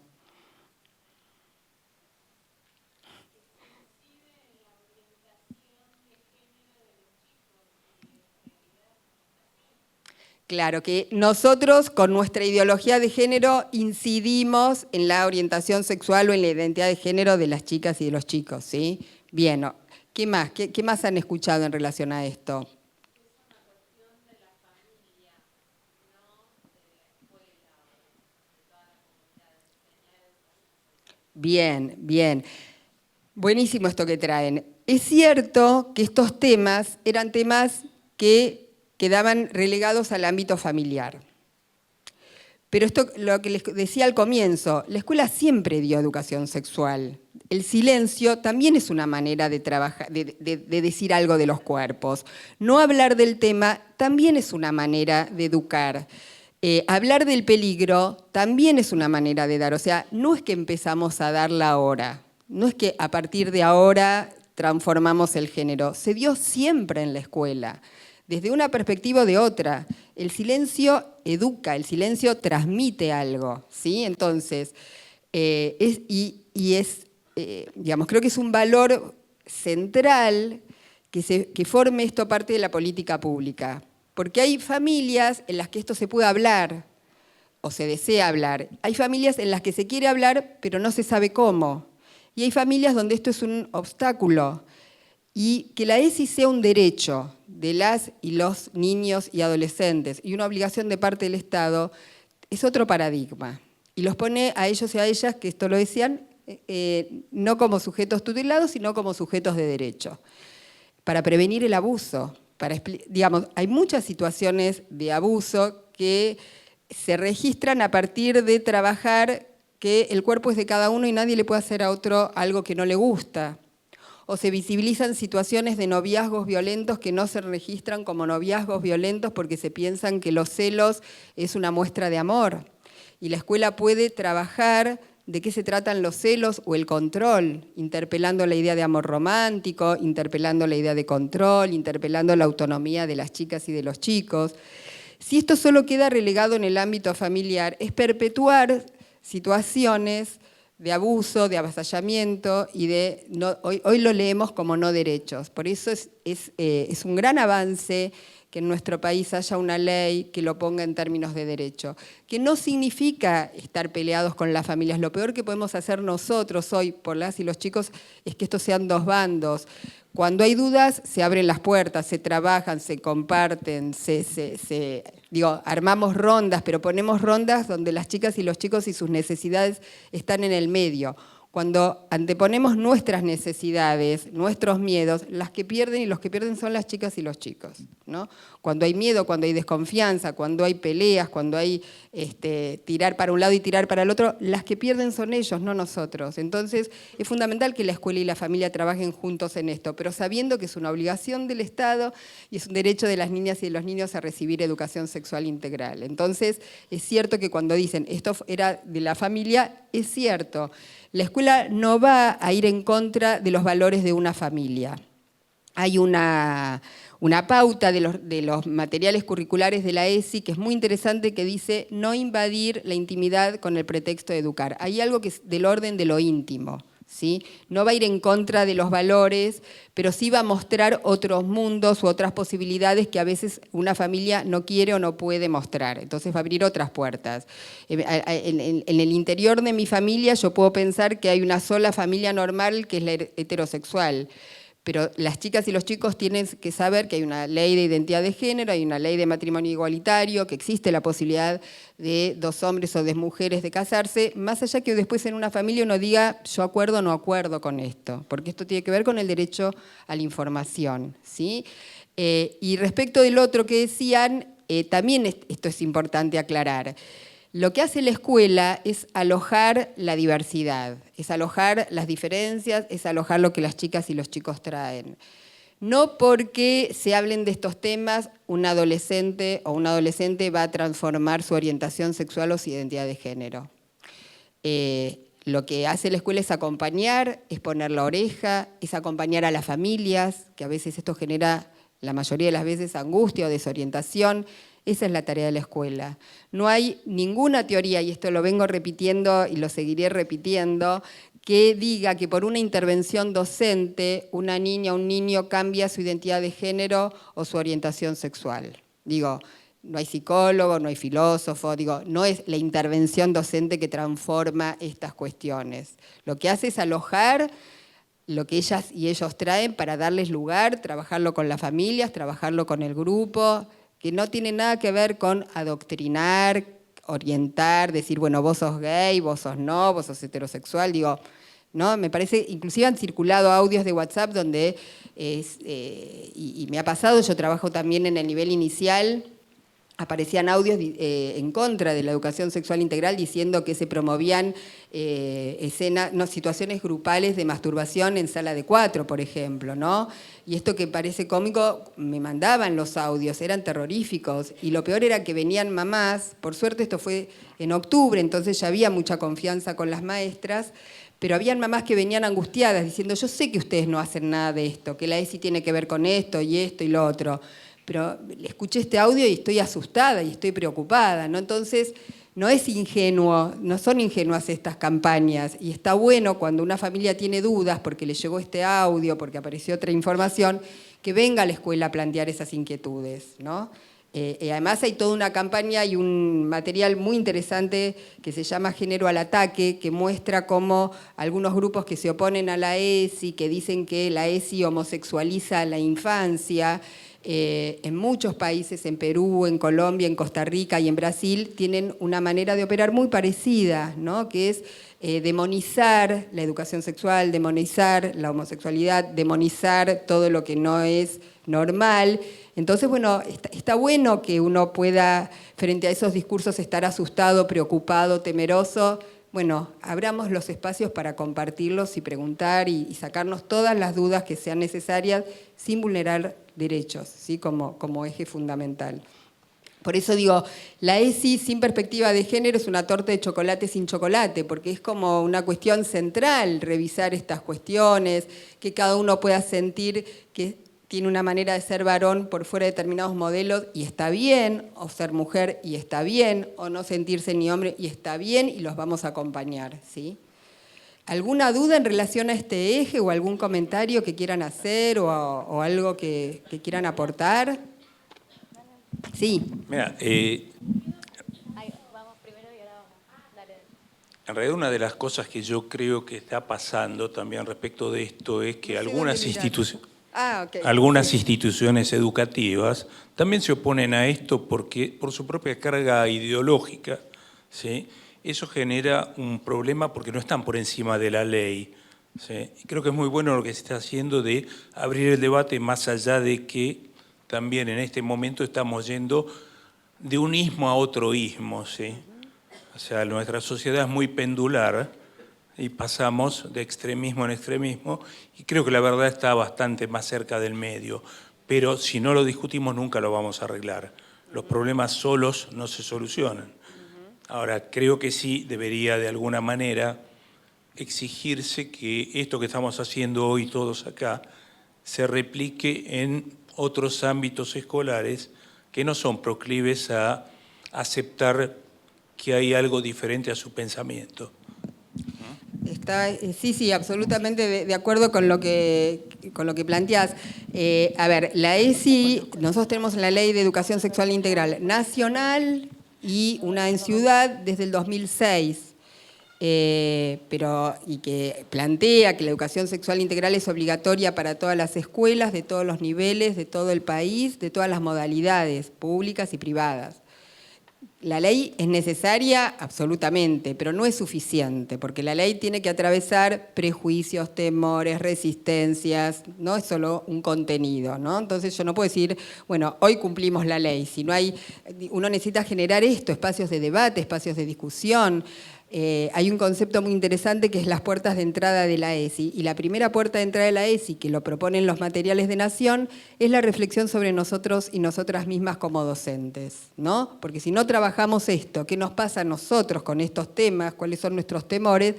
Claro, que nosotros con nuestra ideología de género incidimos en la orientación sexual o en la identidad de género de las chicas y de los chicos, ¿sí? Bien, ¿qué más? ¿Qué más han escuchado en relación a esto? Bien, bien. Buenísimo esto que traen. Es cierto que estos temas eran temas que quedaban relegados al ámbito familiar. Pero esto, lo que les decía al comienzo, la escuela siempre dio educación sexual. El silencio también es una manera de trabajar, de decir algo de los cuerpos. No hablar del tema también es una manera de educar. Hablar del peligro también es una manera de dar. O sea, no es que empezamos a darla ahora, no es que a partir de ahora transformamos el género. Se dio siempre en la escuela, desde una perspectiva o de otra. El silencio educa, el silencio transmite algo, ¿sí? Entonces, digamos, creo que es un valor central que forme esto parte de la política pública. Porque hay familias en las que esto se puede hablar o se desea hablar. Hay familias en las que se quiere hablar, pero no se sabe cómo. Y hay familias donde esto es un obstáculo. Y que la ESI sea un derecho de las y los niños y adolescentes y una obligación de parte del Estado es otro paradigma. Y los pone a ellos y a ellas, que esto lo decían, no como sujetos tutelados, sino como sujetos de derecho. Para prevenir el abuso. Digamos, hay muchas situaciones de abuso que se registran a partir de trabajar que el cuerpo es de cada uno y nadie le puede hacer a otro algo que no le gusta. o se visibilizan situaciones de noviazgos violentos que no se registran como noviazgos violentos porque se piensan que los celos es una muestra de amor. Y la escuela puede trabajar de qué se tratan los celos o el control, interpelando la idea de amor romántico, interpelando la idea de control, interpelando la autonomía de las chicas y de los chicos. Si esto solo queda relegado en el ámbito familiar, es perpetuar situaciones de abuso, de avasallamiento y de, hoy lo leemos como no derechos. Por eso es un gran avance que en nuestro país haya una ley que lo ponga en términos de derecho, que no significa estar peleados con las familias. Lo peor que podemos hacer nosotros hoy por las y los chicos es que estos sean dos bandos. Cuando hay dudas, se abren las puertas, se trabajan, se comparten, armamos rondas, pero ponemos rondas donde las chicas y los chicos y sus necesidades están en el medio. Cuando anteponemos nuestras necesidades, nuestros miedos, las que pierden y los que pierden son las chicas y los chicos, ¿no? Cuando hay miedo, cuando hay desconfianza, cuando hay peleas, cuando hay tirar para un lado y tirar para el otro, las que pierden son ellos, no nosotros. Entonces, es fundamental que la escuela y la familia trabajen juntos en esto, pero sabiendo que es una obligación del Estado y es un derecho de las niñas y de los niños a recibir educación sexual integral. Entonces, es cierto que cuando dicen esto era de la familia, es cierto. La escuela no va a ir en contra de los valores de una familia. Hay una pauta de los materiales curriculares de la ESI que es muy interesante, que dice no invadir la intimidad con el pretexto de educar. Hay algo que es del orden de lo íntimo, ¿sí? No va a ir en contra de los valores, pero sí va a mostrar otros mundos u otras posibilidades que a veces una familia no quiere o no puede mostrar. Entonces va a abrir otras puertas. En el interior de mi familia yo puedo pensar que hay una sola familia normal que es la heterosexual. Pero las chicas y los chicos tienen que saber que hay una ley de identidad de género, hay una ley de matrimonio igualitario, que existe la posibilidad de 2 hombres o 2 mujeres de casarse, más allá que después en una familia uno diga yo acuerdo o no acuerdo con esto, porque esto tiene que ver con el derecho a la información, ¿sí? Y respecto del otro que decían, también esto es importante aclarar. Lo que hace la escuela es alojar la diversidad, es alojar las diferencias, es alojar lo que las chicas y los chicos traen. No porque se hablen de estos temas, un adolescente o una adolescente va a transformar su orientación sexual o su identidad de género. Lo que hace la escuela es acompañar, es poner la oreja, es acompañar a las familias, que a veces esto genera, la mayoría de las veces, angustia o desorientación. Esa es la tarea de la escuela. No hay ninguna teoría, y esto lo vengo repitiendo y lo seguiré repitiendo, que diga que por una intervención docente una niña o un niño cambia su identidad de género o su orientación sexual. Digo, no hay psicólogo, no hay filósofo, no es la intervención docente que transforma estas cuestiones. Lo que hace es alojar lo que ellas y ellos traen para darles lugar, trabajarlo con las familias, trabajarlo con el grupo, que no tiene nada que ver con adoctrinar, orientar, decir, bueno, vos sos gay, vos sos no, vos sos heterosexual, ¿no? Me parece, inclusive han circulado audios de WhatsApp donde, y me ha pasado, yo trabajo también en el nivel inicial, aparecían audios en contra de la educación sexual integral diciendo que se promovían situaciones grupales de masturbación en sala de 4, por ejemplo, ¿no? Y esto que parece cómico, me mandaban los audios, eran terroríficos. Y lo peor era que venían mamás, por suerte esto fue en octubre, entonces ya había mucha confianza con las maestras, pero habían mamás que venían angustiadas diciendo, yo sé que ustedes no hacen nada de esto, que la ESI tiene que ver con esto y lo otro, pero escuché este audio y estoy asustada y estoy preocupada, ¿no? Entonces, no es ingenuo, no son ingenuas estas campañas, y está bueno cuando una familia tiene dudas porque le llegó este audio, porque apareció otra información, que venga a la escuela a plantear esas inquietudes, ¿no? Además hay toda una campaña y un material muy interesante que se llama Género al Ataque, que muestra cómo algunos grupos que se oponen a la ESI, que dicen que la ESI homosexualiza la infancia, en muchos países, en Perú, en Colombia, en Costa Rica y en Brasil, tienen una manera de operar muy parecida, ¿no? Que es demonizar la educación sexual, demonizar la homosexualidad, demonizar todo lo que no es normal. Entonces, bueno, está bueno que uno pueda, frente a esos discursos, estar asustado, preocupado, temeroso. bueno, abramos los espacios para compartirlos y preguntar y sacarnos todas las dudas que sean necesarias sin vulnerar derechos, ¿sí? como eje fundamental. Por eso digo, la ESI sin perspectiva de género es una torta de chocolate sin chocolate, porque es como una cuestión central revisar estas cuestiones, que cada uno pueda sentir que tiene una manera de ser varón por fuera de determinados modelos y está bien, o ser mujer y está bien, o no sentirse ni hombre y está bien, y los vamos a acompañar, ¿sí? ¿Alguna duda en relación a este eje o algún comentario que quieran hacer o algo que quieran aportar? Sí. Mira, en realidad una de las cosas que yo creo que está pasando también respecto de esto es que algunas instituciones educativas también se oponen a esto porque por su propia carga ideológica, ¿sí? Eso genera un problema porque no están por encima de la ley, ¿sí? Y creo que es muy bueno lo que se está haciendo de abrir el debate más allá de que también en este momento estamos yendo de un ismo a otro ismo, ¿sí? O sea, nuestra sociedad es muy pendular y pasamos de extremismo en extremismo y creo que la verdad está bastante más cerca del medio, pero si no lo discutimos nunca lo vamos a arreglar. Los problemas solos no se solucionan. Ahora, creo que sí debería de alguna manera exigirse que esto que estamos haciendo hoy todos acá se replique en otros ámbitos escolares que no son proclives a aceptar que hay algo diferente a su pensamiento. Sí, absolutamente de acuerdo con lo que planteás. A ver, la ESI, nosotros tenemos la Ley de Educación Sexual Integral nacional y una en ciudad desde el 2006. Y que plantea que la educación sexual integral es obligatoria para todas las escuelas, de todos los niveles, de todo el país, de todas las modalidades, públicas y privadas. La ley es necesaria absolutamente, pero no es suficiente, porque la ley tiene que atravesar prejuicios, temores, resistencias, no es solo un contenido, ¿no? Entonces yo no puedo decir, bueno, hoy cumplimos la ley, si no hay, uno necesita generar esto, espacios de debate, espacios de discusión. Hay un concepto muy interesante que es las puertas de entrada de la ESI, y la primera puerta de entrada de la ESI, que lo proponen los materiales de Nación, es la reflexión sobre nosotros y nosotras mismas como docentes, ¿no? Porque si no trabajamos esto, qué nos pasa a nosotros con estos temas, cuáles son nuestros temores,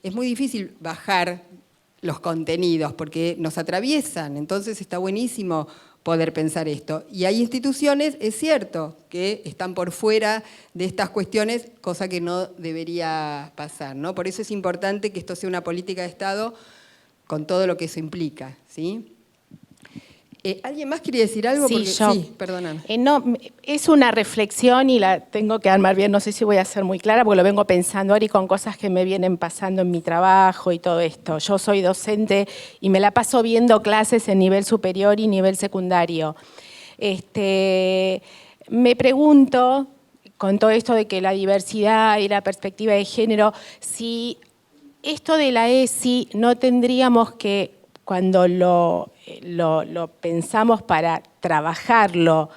es muy difícil bajar los contenidos porque nos atraviesan, entonces está buenísimo poder pensar esto. Y hay instituciones, es cierto, que están por fuera de estas cuestiones, cosa que no debería pasar, ¿no? Por eso es importante que esto sea una política de Estado con todo lo que eso implica, ¿sí? ¿Alguien más quiere decir algo? Sí, yo. Sí, perdóname. No, es una reflexión y la tengo que armar bien, no sé si voy a ser muy clara, porque lo vengo pensando ahora y con cosas que me vienen pasando en mi trabajo y todo esto. Yo soy docente y me la paso viendo clases en nivel superior y nivel secundario. Me pregunto, con todo esto de que la diversidad y la perspectiva de género, si esto de la ESI no tendríamos que, cuando lo pensamos para trabajarlo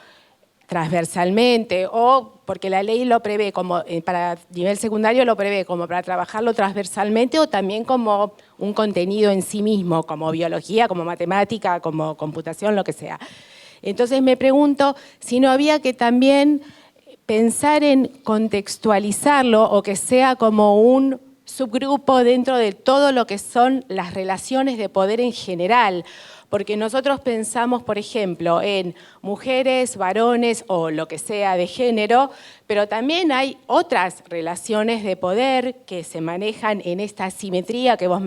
transversalmente, o porque la ley lo prevé como para nivel secundario, lo prevé como para trabajarlo transversalmente, o también como un contenido en sí mismo, como biología, como matemática, como computación, lo que sea. Entonces me pregunto si no había que también pensar en contextualizarlo, o que sea como un subgrupo dentro de todo lo que son las relaciones de poder en general, porque nosotros pensamos, por ejemplo, en mujeres, varones o lo que sea de género, pero también hay otras relaciones de poder que se manejan en esta asimetría que vos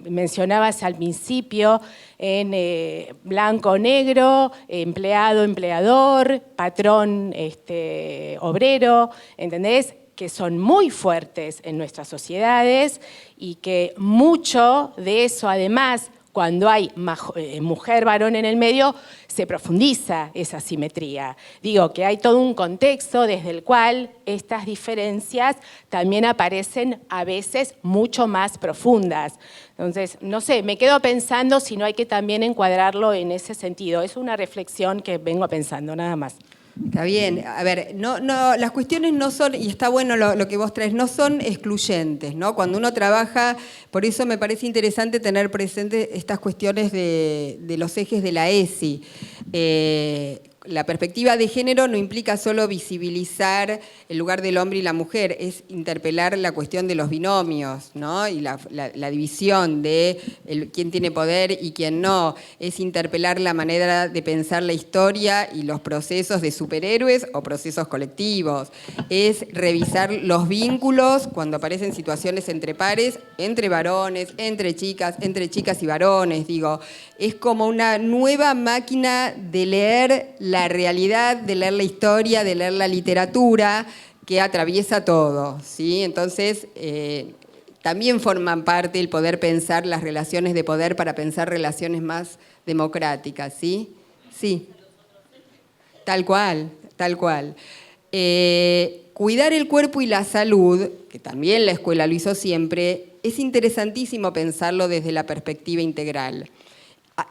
mencionabas al principio, en blanco-negro, empleado-empleador, patrón-obrero, ¿entendés?, que son muy fuertes en nuestras sociedades y que mucho de eso, además, cuando hay mujer-varón en el medio, se profundiza esa asimetría. Digo que hay todo un contexto desde el cual estas diferencias también aparecen a veces mucho más profundas. Entonces, no sé, me quedo pensando si no hay que también encuadrarlo en ese sentido. Es una reflexión que vengo pensando, nada más. Está bien. A ver, las cuestiones no son, y está bueno lo que vos traes, no son excluyentes, ¿no? Cuando uno trabaja, por eso me parece interesante tener presente estas cuestiones de los ejes de la ESI. La perspectiva de género no implica solo visibilizar el lugar del hombre y la mujer, es interpelar la cuestión de los binomios, ¿no? Y la división de quién tiene poder y quién no. Es interpelar la manera de pensar la historia y los procesos de superhéroes o procesos colectivos. Es revisar los vínculos cuando aparecen situaciones entre pares, entre varones, entre chicas y varones, digo. Es como una nueva máquina de leer la realidad, de leer la historia, de leer la literatura, que atraviesa todo, ¿sí? Entonces, también forman parte el poder pensar las relaciones de poder para pensar relaciones más democráticas, ¿sí? Sí. Tal cual, tal cual. Cuidar el cuerpo y la salud, que también la escuela lo hizo siempre, es interesantísimo pensarlo desde la perspectiva integral.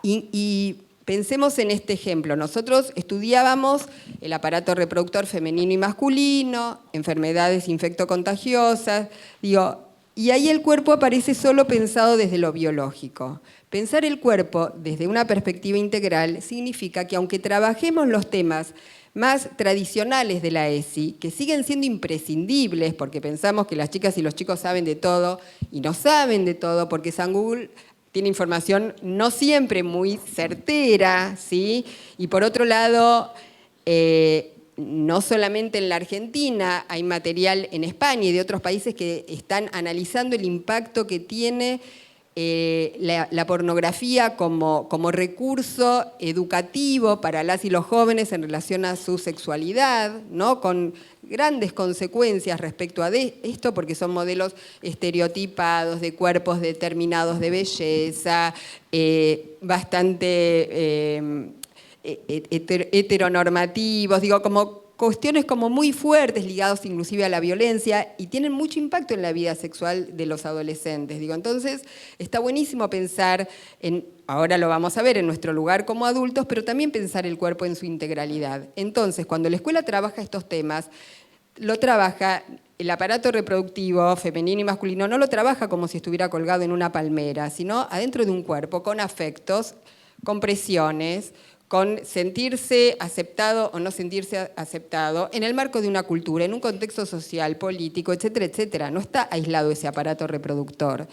Y pensemos en este ejemplo. Nosotros estudiábamos el aparato reproductor femenino y masculino, enfermedades infectocontagiosas, digo, y ahí el cuerpo aparece solo pensado desde lo biológico. Pensar el cuerpo desde una perspectiva integral significa que aunque trabajemos los temas más tradicionales de la ESI, que siguen siendo imprescindibles porque pensamos que las chicas y los chicos saben de todo y no saben de todo porque San Google tiene información no siempre muy certera, ¿sí? Y por otro lado, no solamente en la Argentina, hay material en España y de otros países que están analizando el impacto que tiene la pornografía como recurso educativo para las y los jóvenes en relación a su sexualidad, ¿no? Con grandes consecuencias respecto a esto, porque son modelos estereotipados de cuerpos determinados de belleza, bastante heteronormativos, digo, como cuestiones como muy fuertes, ligados inclusive a la violencia, y tienen mucho impacto en la vida sexual de los adolescentes. Digo, entonces, está buenísimo pensar ahora lo vamos a ver, en nuestro lugar como adultos, pero también pensar el cuerpo en su integralidad. Entonces, cuando la escuela trabaja estos temas, lo trabaja el aparato reproductivo femenino y masculino, no lo trabaja como si estuviera colgado en una palmera, sino adentro de un cuerpo, con afectos, con presiones, con sentirse aceptado o no sentirse aceptado, en el marco de una cultura, en un contexto social, político, etcétera, etcétera. No está aislado ese aparato reproductor.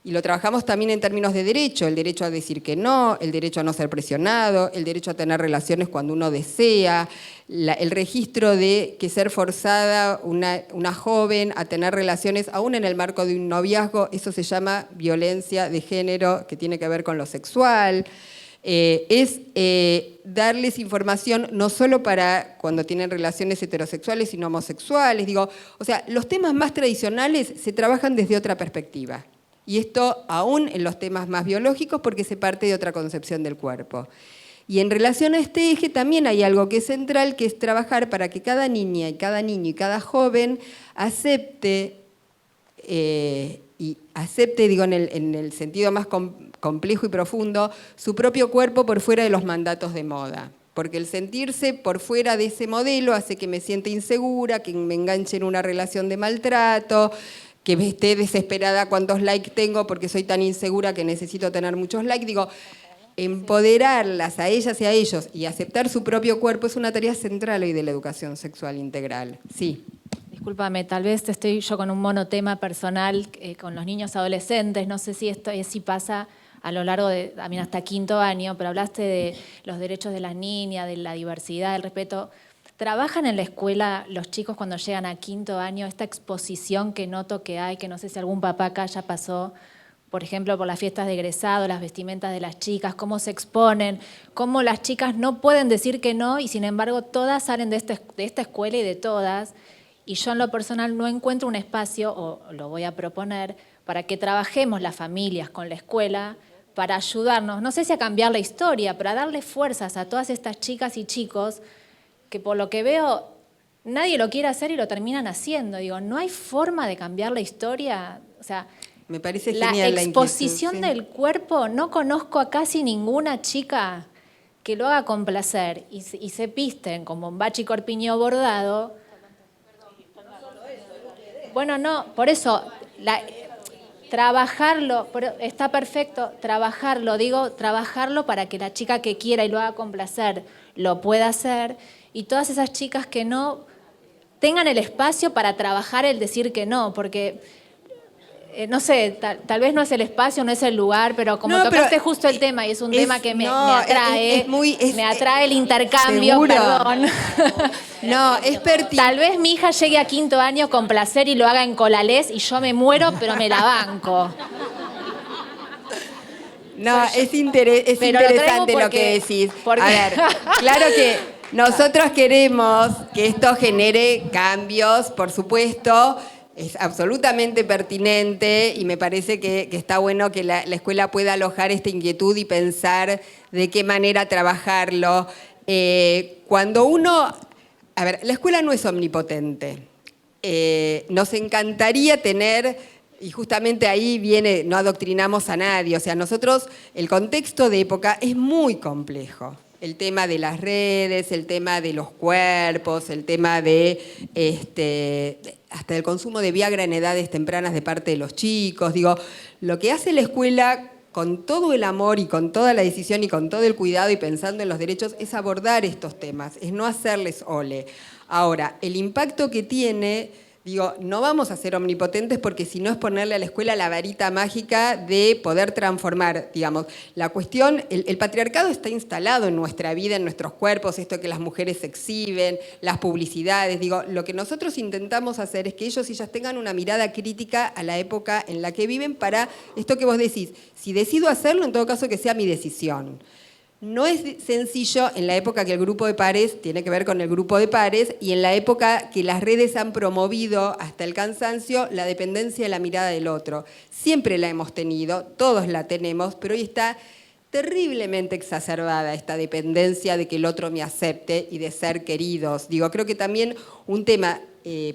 Y lo trabajamos también en términos de derecho, el derecho a decir que no, el derecho a no ser presionado, el derecho a tener relaciones cuando uno desea, el registro de que ser forzada una joven a tener relaciones, aún en el marco de un noviazgo, eso se llama violencia de género, que tiene que ver con lo sexual. Es darles información no solo para cuando tienen relaciones heterosexuales, sino homosexuales. Digo, o sea, los temas más tradicionales se trabajan desde otra perspectiva. Y esto aún en los temas más biológicos porque se parte de otra concepción del cuerpo. Y en relación a este eje también hay algo que es central, que es trabajar para que cada niña y cada niño y cada joven acepte, digo en el sentido más complejo y profundo, su propio cuerpo por fuera de los mandatos de moda. Porque el sentirse por fuera de ese modelo hace que me sienta insegura, que me enganche en una relación de maltrato, que esté desesperada cuántos likes tengo porque soy tan insegura que necesito tener muchos likes. Digo, empoderarlas a ellas y a ellos y aceptar su propio cuerpo es una tarea central hoy de la educación sexual integral. Sí. Discúlpame, tal vez estoy yo con un monotema personal con los niños adolescentes, no sé si esto si pasa a lo largo de, también hasta quinto año, pero hablaste de los derechos de las niñas, de la diversidad, del respeto. ¿Trabajan en la escuela los chicos cuando llegan a quinto año esta exposición que noto que hay, que no sé si algún papá acá ya pasó, por ejemplo, por las fiestas de egresado, las vestimentas de las chicas, cómo se exponen, cómo las chicas no pueden decir que no y sin embargo todas salen de esta escuela y de todas? Y yo en lo personal no encuentro un espacio, o lo voy a proponer, para que trabajemos las familias con la escuela para ayudarnos, no sé si a cambiar la historia, pero a darle fuerzas a todas estas chicas y chicos que por lo que veo nadie lo quiere hacer y lo terminan haciendo. Digo, ¿no hay forma de cambiar la historia? O sea, me parece la genial exposición del cuerpo, no conozco a casi ninguna chica que lo haga con placer y se pisten con bombacha y corpiño bordado. Bueno, no, por eso, trabajarlo, está perfecto, trabajarlo para que la chica que quiera y lo haga con placer lo pueda hacer, y todas esas chicas que no tengan el espacio para trabajar el decir que no, porque no sé, tal vez no es el espacio, no es el lugar, pero como tocaste justo el tema y es un tema que me atrae, me atrae el intercambio, ¿seguro? Perdón. No, es pertinente. Tal vez mi hija llegue a 5º año con placer y lo haga en Colalés y yo me muero, pero me la banco. No, es interesante lo que decís. A ver, claro que nosotros queremos que esto genere cambios, por supuesto. Es absolutamente pertinente y me parece que está bueno que la escuela pueda alojar esta inquietud y pensar de qué manera trabajarlo. Cuando uno... A ver, la escuela no es omnipotente. Nos encantaría tener, y justamente ahí viene, no adoctrinamos a nadie, o sea, nosotros, el contexto de época es muy complejo. El tema de las redes, el tema de los cuerpos, el tema de hasta el consumo de Viagra en edades tempranas de parte de los chicos. Digo, lo que hace la escuela con todo el amor y con toda la decisión y con todo el cuidado y pensando en los derechos es abordar estos temas, es no hacerles ole. Ahora, el impacto que tiene... Digo, no vamos a ser omnipotentes porque si no es ponerle a la escuela la varita mágica de poder transformar, digamos. La cuestión, el patriarcado está instalado en nuestra vida, en nuestros cuerpos, esto que las mujeres exhiben, las publicidades. Digo, lo que nosotros intentamos hacer es que ellos y ellas tengan una mirada crítica a la época en la que viven para esto que vos decís. Si decido hacerlo, en todo caso que sea mi decisión. No es sencillo en la época que el grupo de pares tiene que ver con el grupo de pares y en la época que las redes han promovido hasta el cansancio la dependencia de la mirada del otro. Siempre la hemos tenido, todos la tenemos, pero hoy está terriblemente exacerbada esta dependencia de que el otro me acepte y de ser queridos. Digo, creo que también un tema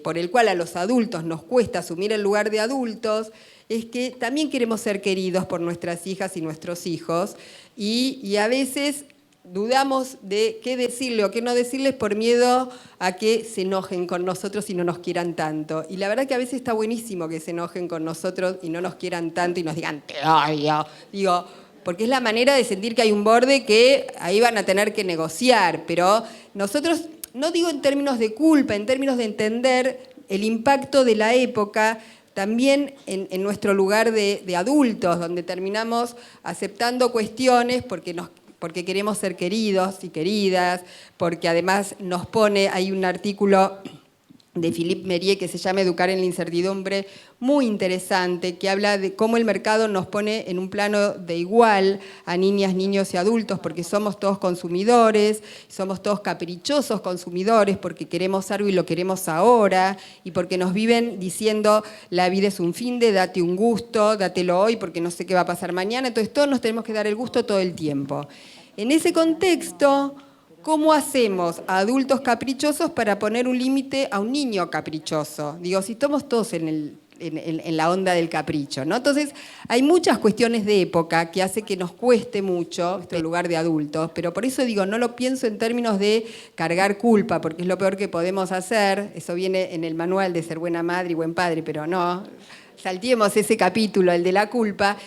por el cual a los adultos nos cuesta asumir el lugar de adultos es que también queremos ser queridos por nuestras hijas y nuestros hijos y a veces dudamos de qué decirle o qué no decirles por miedo a que se enojen con nosotros y no nos quieran tanto. Y la verdad que a veces está buenísimo que se enojen con nosotros y no nos quieran tanto y nos digan te odio. Digo, porque es la manera de sentir que hay un borde que ahí van a tener que negociar, pero nosotros, no digo en términos de culpa, en términos de entender el impacto de la época, también en nuestro lugar de adultos, donde terminamos aceptando cuestiones porque queremos ser queridos y queridas, porque además nos pone, hay un artículo de Philippe Mérier que se llama Educar en la incertidumbre, muy interesante, que habla de cómo el mercado nos pone en un plano de igual a niñas, niños y adultos, porque somos todos consumidores, somos todos caprichosos consumidores, porque queremos algo y lo queremos ahora, y porque nos viven diciendo la vida es un finde, date un gusto, dátelo hoy porque no sé qué va a pasar mañana, entonces todos nos tenemos que dar el gusto todo el tiempo. En ese contexto, ¿cómo hacemos a adultos caprichosos para poner un límite a un niño caprichoso? Digo, si estamos todos en la onda del capricho, ¿no? Entonces, hay muchas cuestiones de época que hace que nos cueste mucho nuestro lugar de adultos, pero por eso digo, no lo pienso en términos de cargar culpa, porque es lo peor que podemos hacer. Eso viene en el manual de ser buena madre y buen padre, pero no, salteemos ese capítulo, el de la culpa,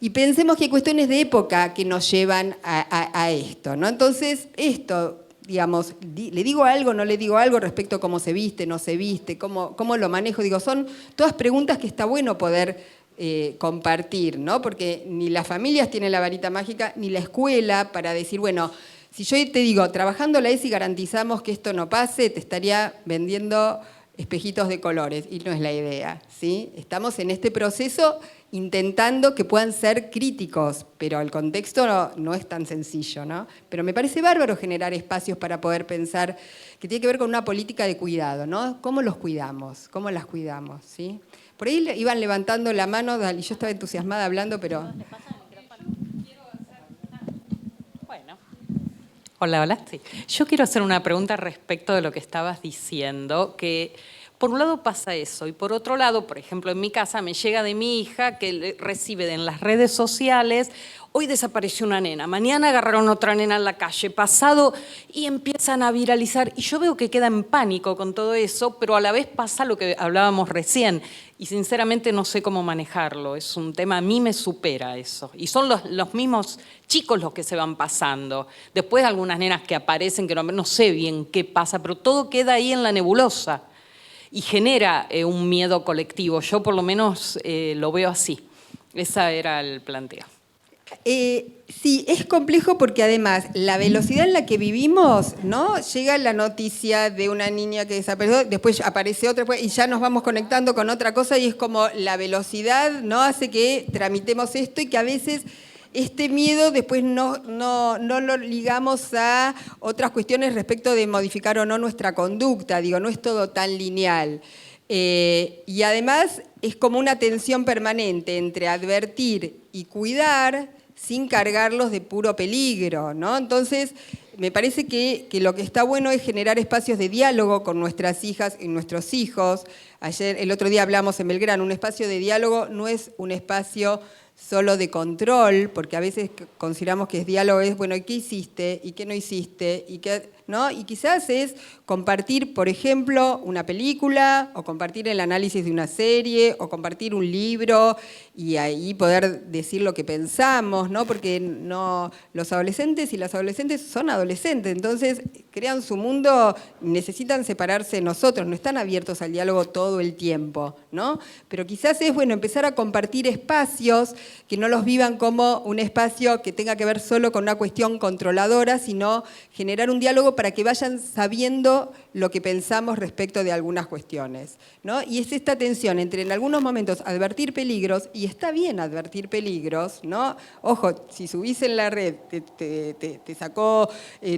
y pensemos que hay cuestiones de época que nos llevan a esto, ¿no? Entonces, esto, digamos, ¿le digo algo, no le digo algo respecto a cómo se viste, no se viste, cómo lo manejo? Digo, son todas preguntas que está bueno poder compartir, ¿no? Porque ni las familias tienen la varita mágica, ni la escuela para decir, bueno, si yo te digo, trabajando la ESI garantizamos que esto no pase, te estaría vendiendo espejitos de colores, y no es la idea, ¿sí? Estamos en este proceso intentando que puedan ser críticos, pero el contexto no es tan sencillo, ¿no? Pero me parece bárbaro generar espacios para poder pensar que tiene que ver con una política de cuidado, ¿no? ¿Cómo los cuidamos? ¿Cómo las cuidamos? ¿Sí? Por ahí iban levantando la mano, y yo estaba entusiasmada hablando, pero... Hola, hola. Sí. Yo quiero hacer una pregunta respecto de lo que estabas diciendo, que por un lado pasa eso, y por otro lado, por ejemplo, en mi casa me llega de mi hija que recibe en las redes sociales: hoy desapareció una nena, mañana agarraron otra nena en la calle, pasado, y empiezan a viralizar. Y yo veo que queda en pánico con todo eso, pero a la vez pasa lo que hablábamos recién, y sinceramente no sé cómo manejarlo. Es un tema, a mí me supera eso. Y son los mismos chicos los que se van pasando. Después algunas nenas que aparecen, que no sé bien qué pasa, pero todo queda ahí en la nebulosa. Y genera un miedo colectivo. Yo por lo menos lo veo así. Ese era el planteo. Sí, es complejo porque además la velocidad en la que vivimos, ¿no? Llega la noticia de una niña que desapareció, después aparece otra y ya nos vamos conectando con otra cosa, y es como la velocidad, ¿no? Hace que tramitemos esto, y que a veces este miedo después no lo ligamos a otras cuestiones respecto de modificar o no nuestra conducta. Digo, no es todo tan lineal. Y además es como una tensión permanente entre advertir y cuidar sin cargarlos de puro peligro, ¿no? Entonces, me parece que lo que está bueno es generar espacios de diálogo con nuestras hijas y nuestros hijos. El otro día hablamos en Belgrano, un espacio de diálogo no es un espacio solo de control, porque a veces consideramos que diálogo es, bueno, ¿y qué hiciste? ¿Y qué no hiciste? ¿Y qué, no? Y quizás es compartir, por ejemplo, una película, o compartir el análisis de una serie, o compartir un libro, y ahí poder decir lo que pensamos, ¿no? Porque los adolescentes y las adolescentes son adolescentes, entonces crean su mundo, necesitan separarse de nosotros, no están abiertos al diálogo todo el tiempo, ¿no? Pero quizás es bueno empezar a compartir espacios que no los vivan como un espacio que tenga que ver solo con una cuestión controladora, sino generar un diálogo para que vayan sabiendo lo que pensamos respecto de algunas cuestiones, ¿no? Y es esta tensión entre en algunos momentos advertir peligros, y está bien advertir peligros, ¿no? Ojo, si subís en la red, te sacó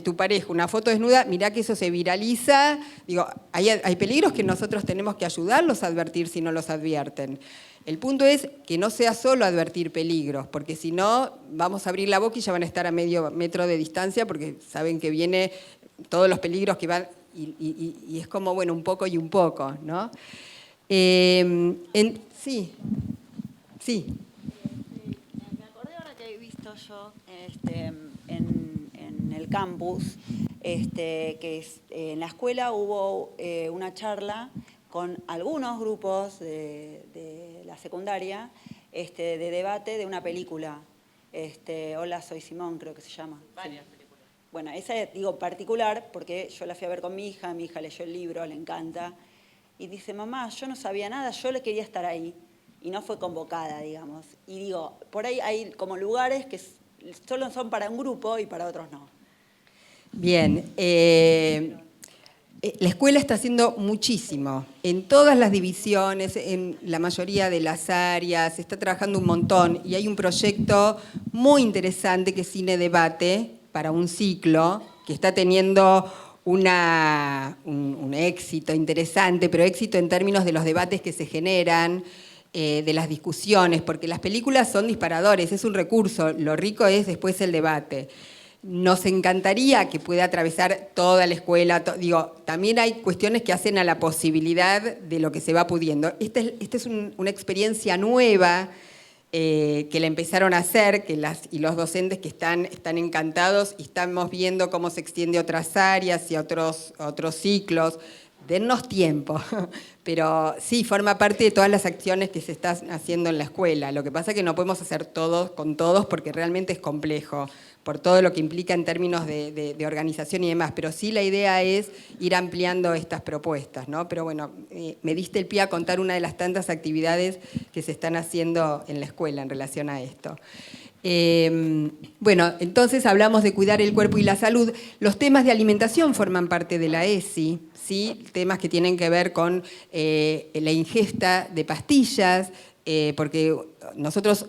tu pareja una foto desnuda, mirá que eso se viraliza. Digo, hay peligros que nosotros tenemos que ayudarlos a advertir si no los advierten. El punto es que no sea solo advertir peligros, porque si no, vamos a abrir la boca y ya van a estar a medio metro de distancia, porque saben que viene todos los peligros que van, y es como, bueno, un poco y un poco, ¿no? Sí. Me acordé ahora que he visto yo en el campus, que en la escuela hubo una charla con algunos grupos de la secundaria de debate de una película. Hola, soy Simón, creo que se llama. Varias películas. Bueno, esa digo particular porque yo la fui a ver con mi hija leyó el libro, le encanta, y dice: mamá, yo no sabía nada, yo le quería estar ahí, y no fue convocada, digamos. Y digo, por ahí hay como lugares que solo son para un grupo y para otros no. Bien, la escuela está haciendo muchísimo, en todas las divisiones, en la mayoría de las áreas, está trabajando un montón, y hay un proyecto muy interesante que es Cine Debate, para un ciclo, que está teniendo un éxito interesante, pero éxito en términos de los debates que se generan, de las discusiones, porque las películas son disparadores, es un recurso, lo rico es después el debate. Nos encantaría que pueda atravesar toda la escuela, también hay cuestiones que hacen a la posibilidad de lo que se va pudiendo. Esta es una experiencia nueva que la empezaron a hacer, y los docentes que están encantados, y estamos viendo cómo se extiende a otras áreas y a otros ciclos. Dennos tiempo, pero sí, forma parte de todas las acciones que se están haciendo en la escuela. Lo que pasa es que no podemos hacer todos con todos porque realmente es complejo, por todo lo que implica en términos de organización y demás, pero sí la idea es ir ampliando estas propuestas, ¿no? Pero bueno, me diste el pie a contar una de las tantas actividades que se están haciendo en la escuela en relación a esto. Bueno, entonces hablamos de cuidar el cuerpo y la salud. Los temas de alimentación forman parte de la ESI, ¿sí? Temas que tienen que ver con la ingesta de pastillas, porque nosotros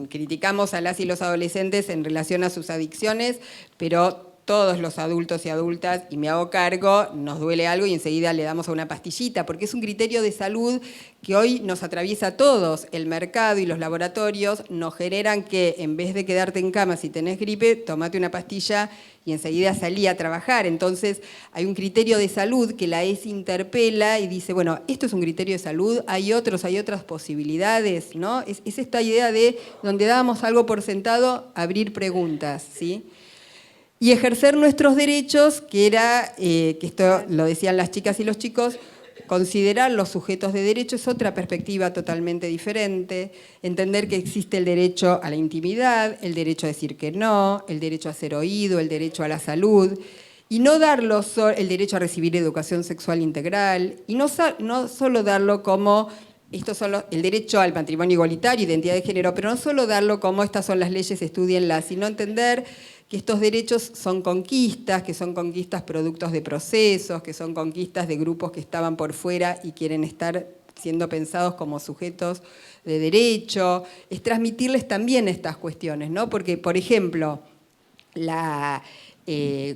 criticamos a las y los adolescentes en relación a sus adicciones, pero todos los adultos y adultas, y me hago cargo, nos duele algo y enseguida le damos a una pastillita, porque es un criterio de salud que hoy nos atraviesa a todos. El mercado y los laboratorios nos generan que en vez de quedarte en cama si tenés gripe, tomate una pastilla y enseguida salí a trabajar. Entonces hay un criterio de salud que la ESI interpela y dice, bueno, esto es un criterio de salud, hay otras posibilidades, ¿no? Es esta idea de, donde dábamos algo por sentado, abrir preguntas, ¿sí? Y ejercer nuestros derechos, que era, que esto lo decían las chicas y los chicos, considerar los sujetos de derecho es otra perspectiva totalmente diferente, entender que existe el derecho a la intimidad, el derecho a decir que no, el derecho a ser oído, el derecho a la salud, y no darlo el derecho a recibir educación sexual integral, y no solo darlo como el derecho al matrimonio igualitario, identidad de género, pero no solo darlo como estas son las leyes, estúdienlas, sino entender que estos derechos son conquistas, que son conquistas productos de procesos, que son conquistas de grupos que estaban por fuera y quieren estar siendo pensados como sujetos de derecho. Es transmitirles también estas cuestiones, ¿no? Porque, por ejemplo,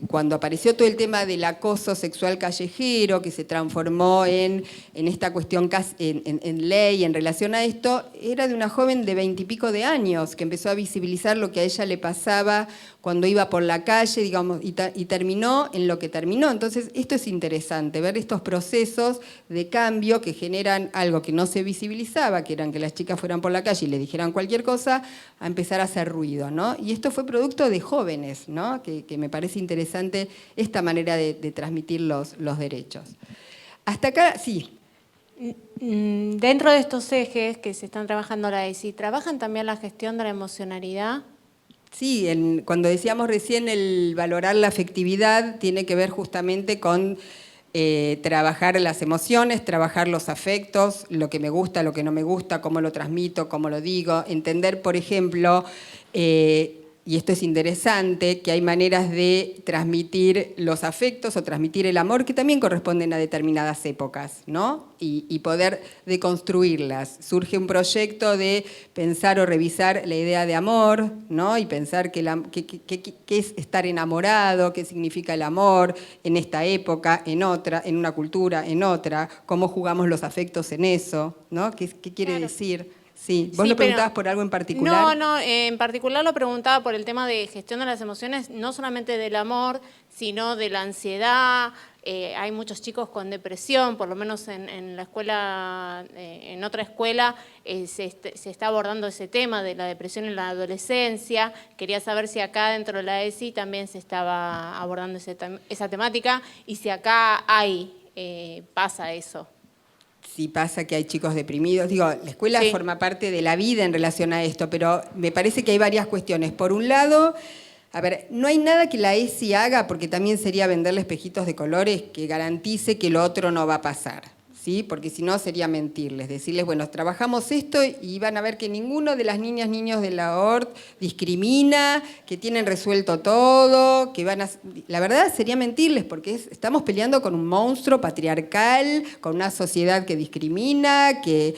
cuando apareció todo el tema del acoso sexual callejero, que se transformó en esta cuestión en ley en relación a esto, era de una joven de 20 y pico de años que empezó a visibilizar lo que a ella le pasaba cuando iba por la calle, digamos, y terminó en lo que terminó. Entonces, esto es interesante, ver estos procesos de cambio que generan algo que no se visibilizaba, que eran que las chicas fueran por la calle y le dijeran cualquier cosa, a empezar a hacer ruido, ¿no? Y esto fue producto de jóvenes, ¿no? Que me parece interesante esta manera de transmitir los derechos. Hasta acá, sí. Dentro de estos ejes que se están trabajando la ESI, ¿trabajan también la gestión de la emocionalidad? Sí, cuando decíamos recién el valorar la afectividad, tiene que ver justamente con trabajar las emociones, trabajar los afectos, lo que me gusta, lo que no me gusta, cómo lo transmito, cómo lo digo, entender, por ejemplo, y esto es interesante, que hay maneras de transmitir los afectos o transmitir el amor que también corresponden a determinadas épocas, ¿no? Y poder deconstruirlas. Surge un proyecto de pensar o revisar la idea de amor, ¿no? Y pensar qué es estar enamorado, qué significa el amor en esta época, en otra, en una cultura, en otra, cómo jugamos los afectos en eso, ¿no? ¿Qué quiere decir? Sí, ¿vos lo preguntabas por algo en particular? No, en particular lo preguntaba por el tema de gestión de las emociones, no solamente del amor, sino de la ansiedad. Hay muchos chicos con depresión, por lo menos en la escuela, en otra escuela se está abordando ese tema de la depresión en la adolescencia. Quería saber si acá dentro de la ESI también se estaba abordando esa temática y si acá pasa eso. Sí pasa que hay chicos deprimidos. Digo, la escuela forma parte de la vida en relación a esto, pero me parece que hay varias cuestiones. Por un lado, a ver, no hay nada que la ESI haga, porque también sería venderle espejitos de colores, que garantice que lo otro no va a pasar, ¿sí? Porque si no sería mentirles, decirles, bueno, trabajamos esto y van a ver que ninguno de las niñas, niños de la ORT discrimina, que tienen resuelto todo, que van a... La verdad sería mentirles, porque estamos peleando con un monstruo patriarcal, con una sociedad que discrimina, que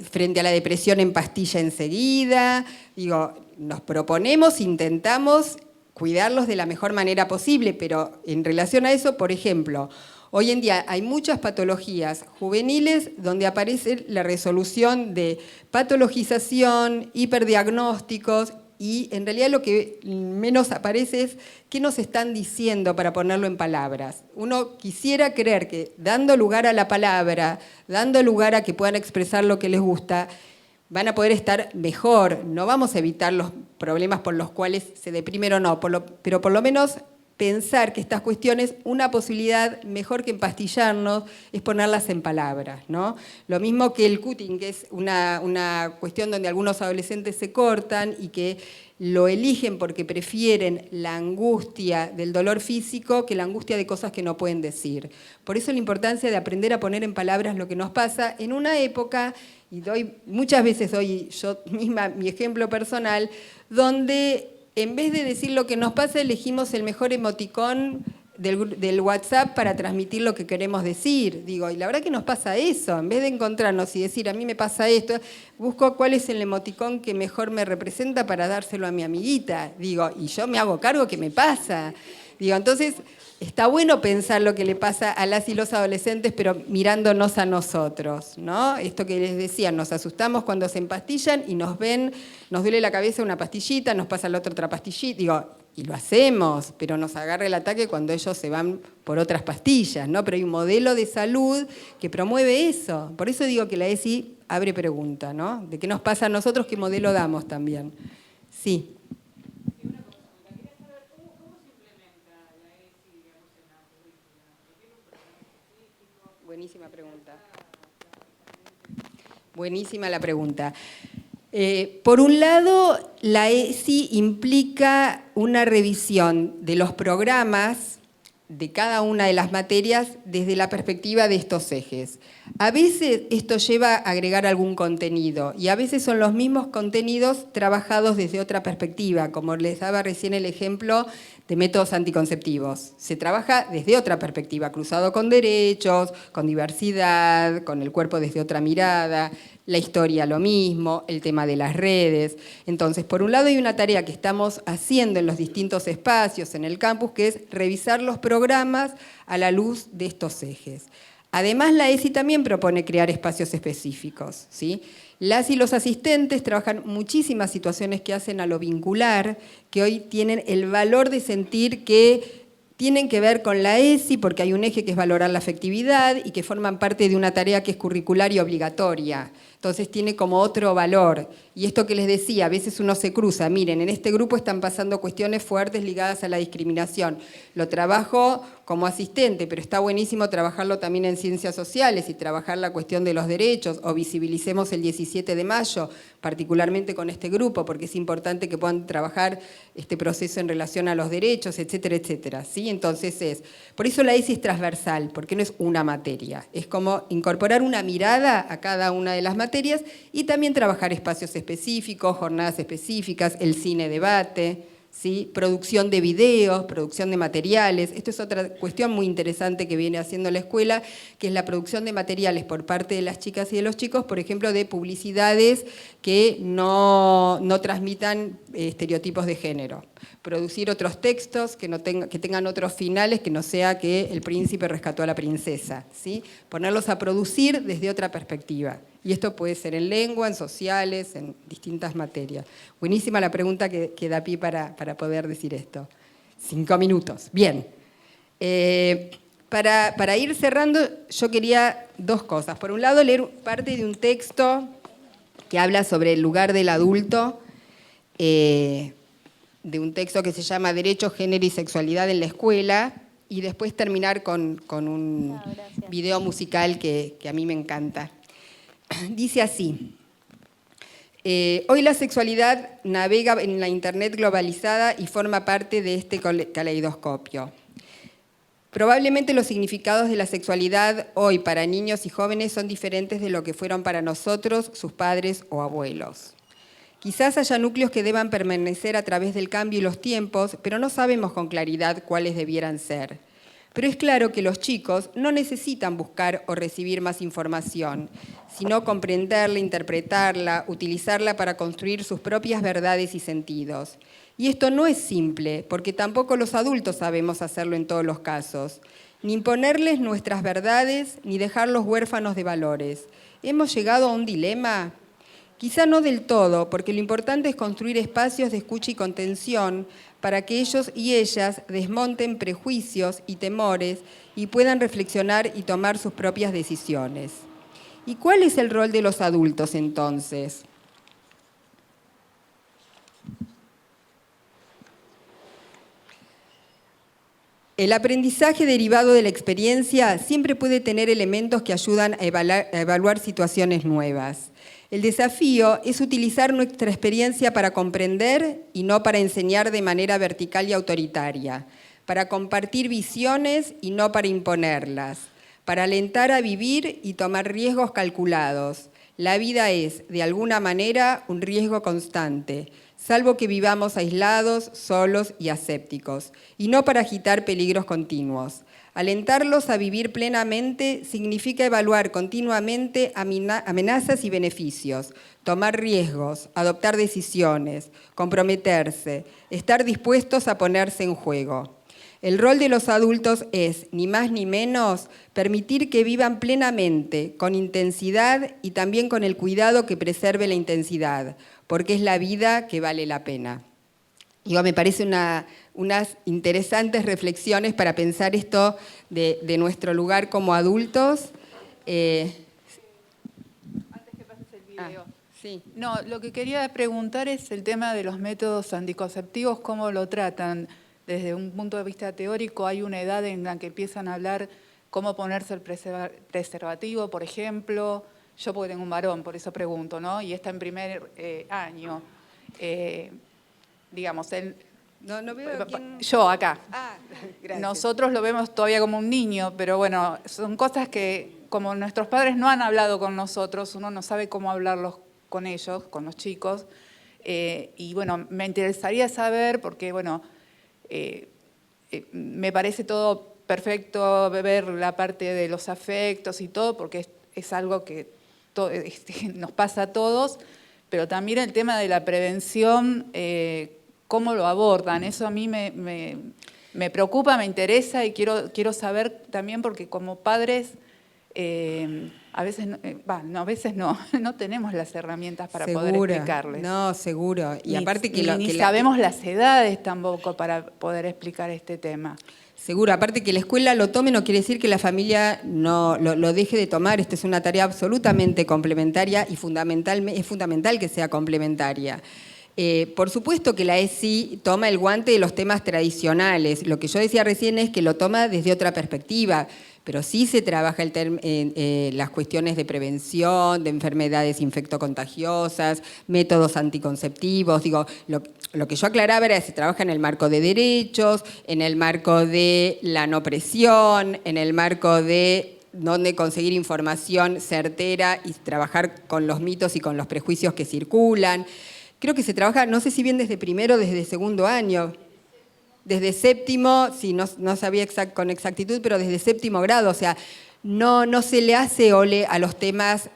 frente a la depresión empastilla enseguida. Digo, nos proponemos, intentamos cuidarlos de la mejor manera posible, pero en relación a eso, por ejemplo, hoy en día hay muchas patologías juveniles donde aparece la resolución de patologización, hiperdiagnósticos, y en realidad lo que menos aparece es qué nos están diciendo para ponerlo en palabras. Uno quisiera creer que dando lugar a la palabra, dando lugar a que puedan expresar lo que les gusta, van a poder estar mejor. No vamos a evitar los problemas por los cuales se deprimen o no, pero por lo menos pensar que estas cuestiones, una posibilidad mejor que empastillarnos es ponerlas en palabras, ¿no? Lo mismo que el cutting, que es una cuestión donde algunos adolescentes se cortan y que lo eligen porque prefieren la angustia del dolor físico que la angustia de cosas que no pueden decir. Por eso la importancia de aprender a poner en palabras lo que nos pasa en una época, y muchas veces doy yo misma mi ejemplo personal, donde en vez de decir lo que nos pasa, elegimos el mejor emoticón del WhatsApp para transmitir lo que queremos decir. Digo, y la verdad que nos pasa eso. En vez de encontrarnos y decir, a mí me pasa esto, busco cuál es el emoticón que mejor me representa para dárselo a mi amiguita. Digo, y yo me hago cargo que me pasa. Digo, entonces, está bueno pensar lo que le pasa a las y los adolescentes, pero mirándonos a nosotros, ¿no? Esto que les decía, nos asustamos cuando se empastillan y nos ven, nos duele la cabeza una pastillita, nos pasa la otra pastillita, digo, y lo hacemos, pero nos agarra el ataque cuando ellos se van por otras pastillas, ¿no? Pero hay un modelo de salud que promueve eso. Por eso digo que la ESI abre pregunta, ¿no? ¿De qué nos pasa a nosotros? ¿Qué modelo damos también? Sí. Buenísima pregunta. Buenísima la pregunta. Por un lado, la ESI implica una revisión de los programas de cada una de las materias desde la perspectiva de estos ejes. A veces esto lleva a agregar algún contenido y a veces son los mismos contenidos trabajados desde otra perspectiva, como les daba recién el ejemplo de métodos anticonceptivos. Se trabaja desde otra perspectiva, cruzado con derechos, con diversidad, con el cuerpo desde otra mirada, la historia lo mismo, el tema de las redes. Entonces, por un lado hay una tarea que estamos haciendo en los distintos espacios en el campus, que es revisar los programas a la luz de estos ejes. Además, la ESI también propone crear espacios específicos, ¿sí? Las y los asistentes trabajan muchísimas situaciones que hacen a lo vincular, que hoy tienen el valor de sentir que tienen que ver con la ESI porque hay un eje que es valorar la afectividad y que forman parte de una tarea que es curricular y obligatoria. Entonces tiene como otro valor. Y esto que les decía, a veces uno se cruza, miren, en este grupo están pasando cuestiones fuertes ligadas a la discriminación. Lo trabajo como asistente, pero está buenísimo trabajarlo también en ciencias sociales y trabajar la cuestión de los derechos, o visibilicemos el 17 de mayo, particularmente con este grupo, porque es importante que puedan trabajar este proceso en relación a los derechos, etcétera, etcétera. ¿Sí? Entonces por eso la ESI es transversal, porque no es una materia, es como incorporar una mirada a cada una de las materias y también trabajar espacios específicos, jornadas específicas, el cine debate, ¿sí? Producción de videos, producción de materiales. Esto es otra cuestión muy interesante que viene haciendo la escuela, que es la producción de materiales por parte de las chicas y de los chicos, por ejemplo, de publicidades que no transmitan estereotipos de género. Producir otros textos que tengan otros finales, que no sea que el príncipe rescató a la princesa, ¿sí? Ponerlos a producir desde otra perspectiva. Y esto puede ser en lengua, en sociales, en distintas materias. Buenísima la pregunta que da pie para poder decir esto. 5 minutos. Bien. Para ir cerrando, yo quería 2 cosas. Por un lado, leer parte de un texto que habla sobre el lugar del adulto, de un texto que se llama Derecho, Género y Sexualidad en la Escuela, y después terminar con un video musical que a mí me encanta. Dice así: hoy la sexualidad navega en la internet globalizada y forma parte de este caleidoscopio. Probablemente los significados de la sexualidad hoy para niños y jóvenes son diferentes de lo que fueron para nosotros, sus padres o abuelos. Quizás haya núcleos que deban permanecer a través del cambio y los tiempos, pero no sabemos con claridad cuáles debieran ser. Pero es claro que los chicos no necesitan buscar o recibir más información, sino comprenderla, interpretarla, utilizarla para construir sus propias verdades y sentidos. Y esto no es simple, porque tampoco los adultos sabemos hacerlo en todos los casos, ni imponerles nuestras verdades, ni dejarlos huérfanos de valores. ¿Hemos llegado a un dilema? Quizá no del todo, porque lo importante es construir espacios de escucha y contención para que ellos y ellas desmonten prejuicios y temores y puedan reflexionar y tomar sus propias decisiones. ¿Y cuál es el rol de los adultos entonces? El aprendizaje derivado de la experiencia siempre puede tener elementos que ayudan a evaluar situaciones nuevas. El desafío es utilizar nuestra experiencia para comprender y no para enseñar de manera vertical y autoritaria, para compartir visiones y no para imponerlas, para alentar a vivir y tomar riesgos calculados. La vida es, de alguna manera, un riesgo constante. salvo que vivamos aislados, solos y asépticos, y no para agitar peligros continuos. Alentarlos a vivir plenamente significa evaluar continuamente amenazas y beneficios, tomar riesgos, adoptar decisiones, comprometerse, estar dispuestos a ponerse en juego. El rol de los adultos es, ni más ni menos, permitir que vivan plenamente, con intensidad y también con el cuidado que preserve la intensidad, porque es la vida que vale la pena. Me parece unas interesantes reflexiones para pensar esto de nuestro lugar como adultos. Antes que pases el video. Sí. No, lo que quería preguntar es el tema de los métodos anticonceptivos, cómo lo tratan. Desde un punto de vista teórico, hay una edad en la que empiezan a hablar cómo ponerse el preservativo, por ejemplo. Yo porque tengo un varón, por eso pregunto, ¿no? Y está en primer año. Digamos, no veo quién... Yo acá. Gracias. Nosotros lo vemos todavía como un niño, pero bueno, son cosas que como nuestros padres no han hablado con nosotros, uno no sabe cómo hablarlos con ellos, con los chicos. Y bueno, me interesaría saber, porque bueno, me parece todo perfecto ver la parte de los afectos y todo, porque es algo que nos pasa a todos, pero también el tema de la prevención, cómo lo abordan, eso a mí me preocupa, me interesa y quiero saber también, porque como padres a veces no tenemos las herramientas para poder explicarles. No, seguro. Y aparte ni sabemos las edades tampoco para poder explicar este tema. Seguro, aparte que la escuela lo tome no quiere decir que la familia no lo deje de tomar. Esta es una tarea absolutamente complementaria y es fundamental que sea complementaria. Por supuesto que la ESI toma el guante de los temas tradicionales. Lo que yo decía recién es que lo toma desde otra perspectiva, pero sí se trabaja las cuestiones de prevención, de enfermedades infectocontagiosas, métodos anticonceptivos. Digo, lo que yo aclaraba era que se trabaja en el marco de derechos, en el marco de la no presión, en el marco de dónde conseguir información certera y trabajar con los mitos y con los prejuicios que circulan. Creo que se trabaja, no sé si bien desde primero o desde segundo año. Desde séptimo, sí, no sabía con exactitud, pero desde séptimo grado, o sea, no se le hace ole a los temas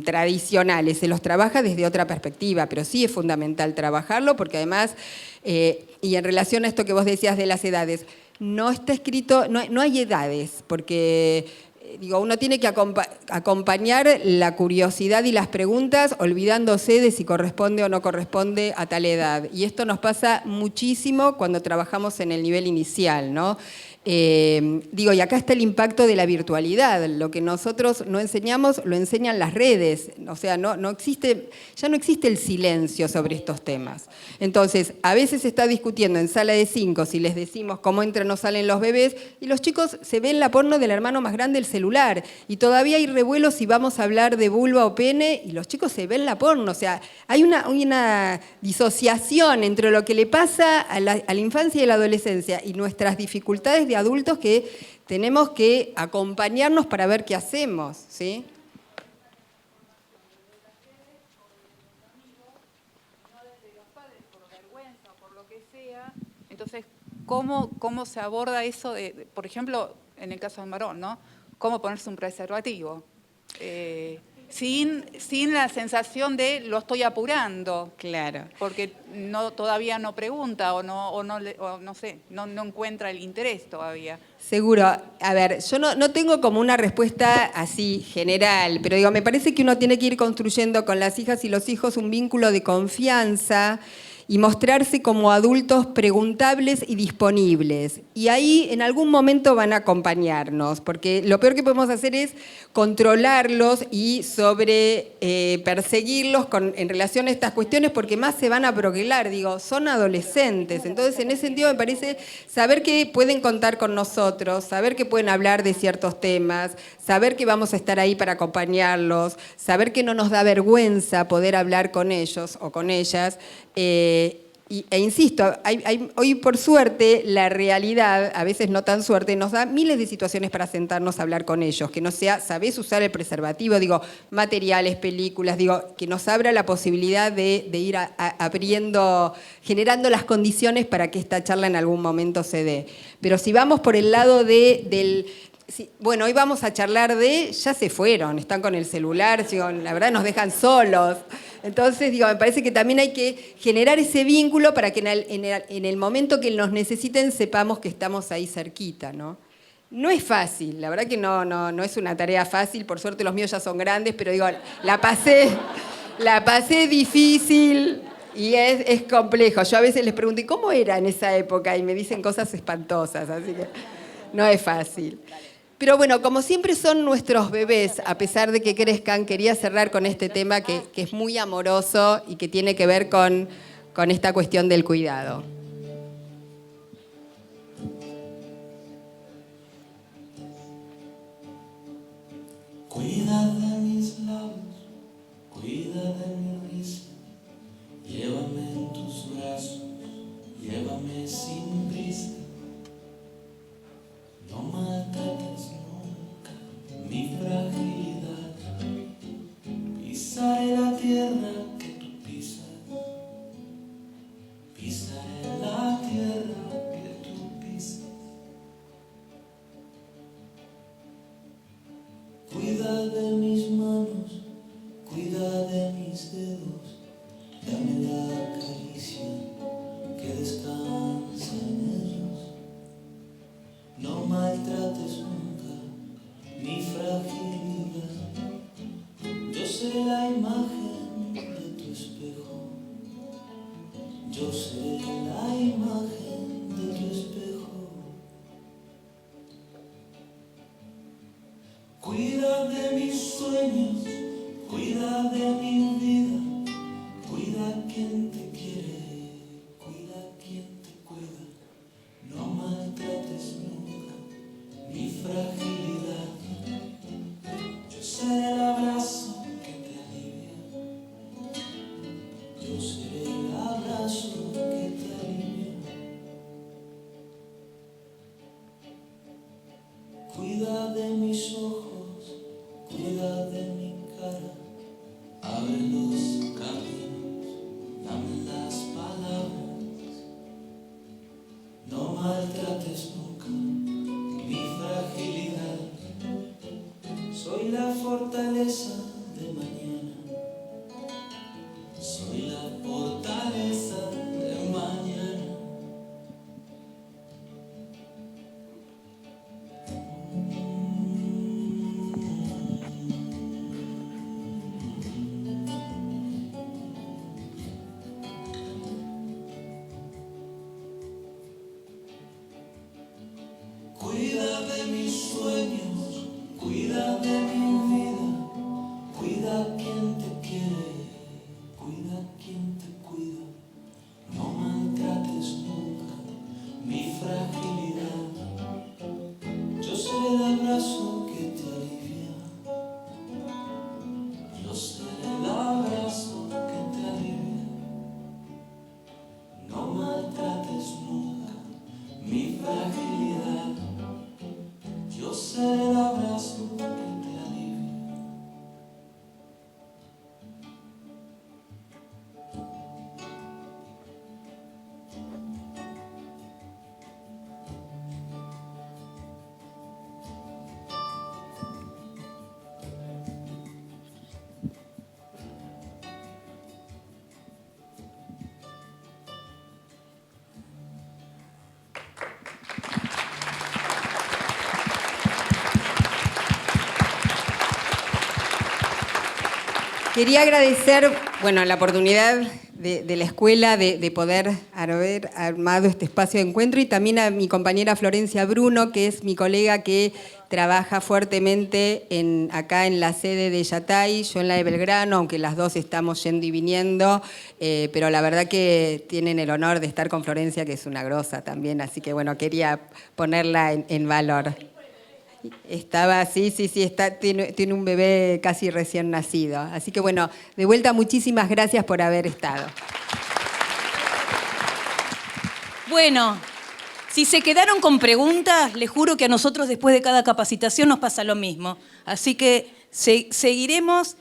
tradicionales, se los trabaja desde otra perspectiva, pero sí es fundamental trabajarlo porque además, y en relación a esto que vos decías de las edades, no está escrito, no hay edades, porque uno tiene que acompañar la curiosidad y las preguntas olvidándose de si corresponde o no corresponde a tal edad. Y esto nos pasa muchísimo cuando trabajamos en el nivel inicial, ¿no? Y acá está el impacto de la virtualidad. Lo que nosotros no enseñamos, lo enseñan las redes. O sea, ya no existe el silencio sobre estos temas. Entonces, a veces se está discutiendo en sala de 5 si les decimos cómo entran o salen los bebés, y los chicos se ven la porno del hermano más grande del celular. Y todavía hay revuelos si vamos a hablar de vulva o pene, y los chicos se ven la porno. O sea, hay una disociación entre lo que le pasa a la infancia y a la adolescencia y nuestras dificultades de adultos que tenemos que acompañarnos para ver qué hacemos, ¿sí? Entonces, ¿cómo se aborda eso de, por ejemplo, en el caso de un varón, ¿no? ¿Cómo ponerse un preservativo? Sin la sensación de lo estoy apurando. Claro. Porque todavía no pregunta o no encuentra el interés todavía. Seguro. A ver, yo no tengo como una respuesta así general, pero me parece que uno tiene que ir construyendo con las hijas y los hijos un vínculo de confianza y mostrarse como adultos preguntables y disponibles. Y ahí en algún momento van a acompañarnos, porque lo peor que podemos hacer es controlarlos y perseguirlos en relación a estas cuestiones, porque más se van a broquelar, son adolescentes. Entonces, en ese sentido me parece saber que pueden contar con nosotros, saber que pueden hablar de ciertos temas, saber que vamos a estar ahí para acompañarlos, saber que no nos da vergüenza poder hablar con ellos o con ellas, E insisto, hoy por suerte la realidad, a veces no tan suerte, nos da miles de situaciones para sentarnos a hablar con ellos, que no sea, ¿sabés usar el preservativo? Digo, materiales, películas, digo, que nos abra la posibilidad de ir abriendo, generando las condiciones para que esta charla en algún momento se dé. Pero si vamos por el lado bueno, hoy vamos a charlar ya se fueron, están con el celular, digo, la verdad nos dejan solos. Entonces, digo, me parece que también hay que generar ese vínculo para que en el momento que nos necesiten sepamos que estamos ahí cerquita, ¿no? No es fácil, la verdad que no es una tarea fácil, por suerte los míos ya son grandes, pero digo, la pasé difícil y es complejo. Yo a veces les pregunto, ¿y cómo era en esa época? Y me dicen cosas espantosas, así que no es fácil. Pero bueno, como siempre son nuestros bebés, a pesar de que crezcan, quería cerrar con este tema que es muy amoroso y que tiene que ver con esta cuestión del cuidado. Cuida de mis labios, cuida de mi risa, llévame en tus brazos, llévame sin prisa. No maltrates nunca mi fragilidad, pisaré la tierra que tú pisas, pisaré la tierra que tú pisas. Cuida de mis manos, cuida de mis dedos, dame la caricia que descansa en ellos. No maltrates nunca mi fragilidad, yo seré la imagen de tu espejo, yo seré la imagen de tu espejo. Cuida de mis sueños, cuida de mi vida, cuida quien te quiere, cuida quien te cuida, no maltrates nunca mi fragilidad, yo seré el abrazo que te alivia, yo seré el abrazo que te alivia. Cuida de mis ojos, cuida de mi cara, abre los caminos, dame las palabras, no maltrates nunca mi fragilidad, soy la fortaleza de mañana, soy la fortaleza de mañana. Cuida de mis sueños, cuida de mi vida, cuida quien te quiere, cuida quien te cuida, no maltrates nunca mi fragilidad, yo seré el abrazo que te alivia, yo seré el abrazo que te alivia, no maltrates nunca mi fragilidad, yo seré el abrazo que te alivia. Quería agradecer, bueno, la oportunidad de la escuela de poder haber armado este espacio de encuentro y también a mi compañera Florencia Bruno, que es mi colega que trabaja fuertemente acá en la sede de Yatay, yo en la de Belgrano, aunque las dos estamos yendo y viniendo, pero la verdad que tienen el honor de estar con Florencia, que es una grosa también, así que bueno, quería ponerla en valor. Estaba, sí, tiene un bebé casi recién nacido. Así que bueno, de vuelta muchísimas gracias por haber estado. Bueno, si se quedaron con preguntas, les juro que a nosotros después de cada capacitación nos pasa lo mismo. Así que seguiremos,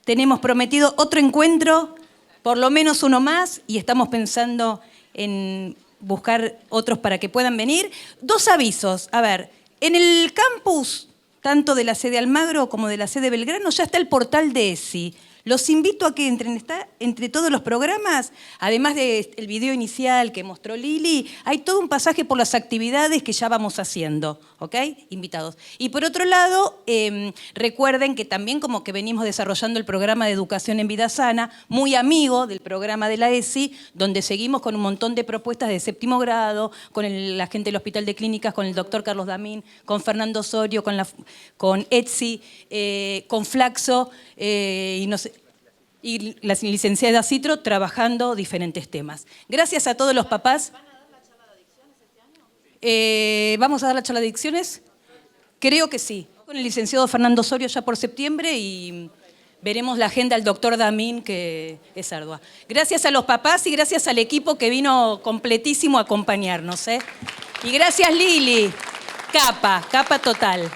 tenemos prometido otro encuentro, por lo menos uno más, y estamos pensando en buscar otros para que puedan venir. 2 avisos. A ver, en el campus, tanto de la sede Almagro como de la sede Belgrano, ya está el portal de ESI. Los invito a que entren, está entre todos los programas, además del video inicial que mostró Lili, hay todo un pasaje por las actividades que ya vamos haciendo, ¿ok? Invitados. Y por otro lado, recuerden que también como que venimos desarrollando el programa de Educación en Vida Sana, muy amigo del programa de la ESI, donde seguimos con un montón de propuestas de 7º grado, con la gente del Hospital de Clínicas, con el doctor Carlos Damín, con Fernando Osorio, con Etsy, con Flaxo, y no sé, y la licenciada Citro trabajando diferentes temas. Gracias a todos los papás. ¿Van a dar la charla de adicciones este año? ¿Vamos a dar la charla de adicciones? Creo que sí. Con el licenciado Fernando Osorio ya por septiembre y veremos la agenda del doctor Damín, que es ardua. Gracias a los papás y gracias al equipo que vino completísimo a acompañarnos. Y gracias Lili, capa total.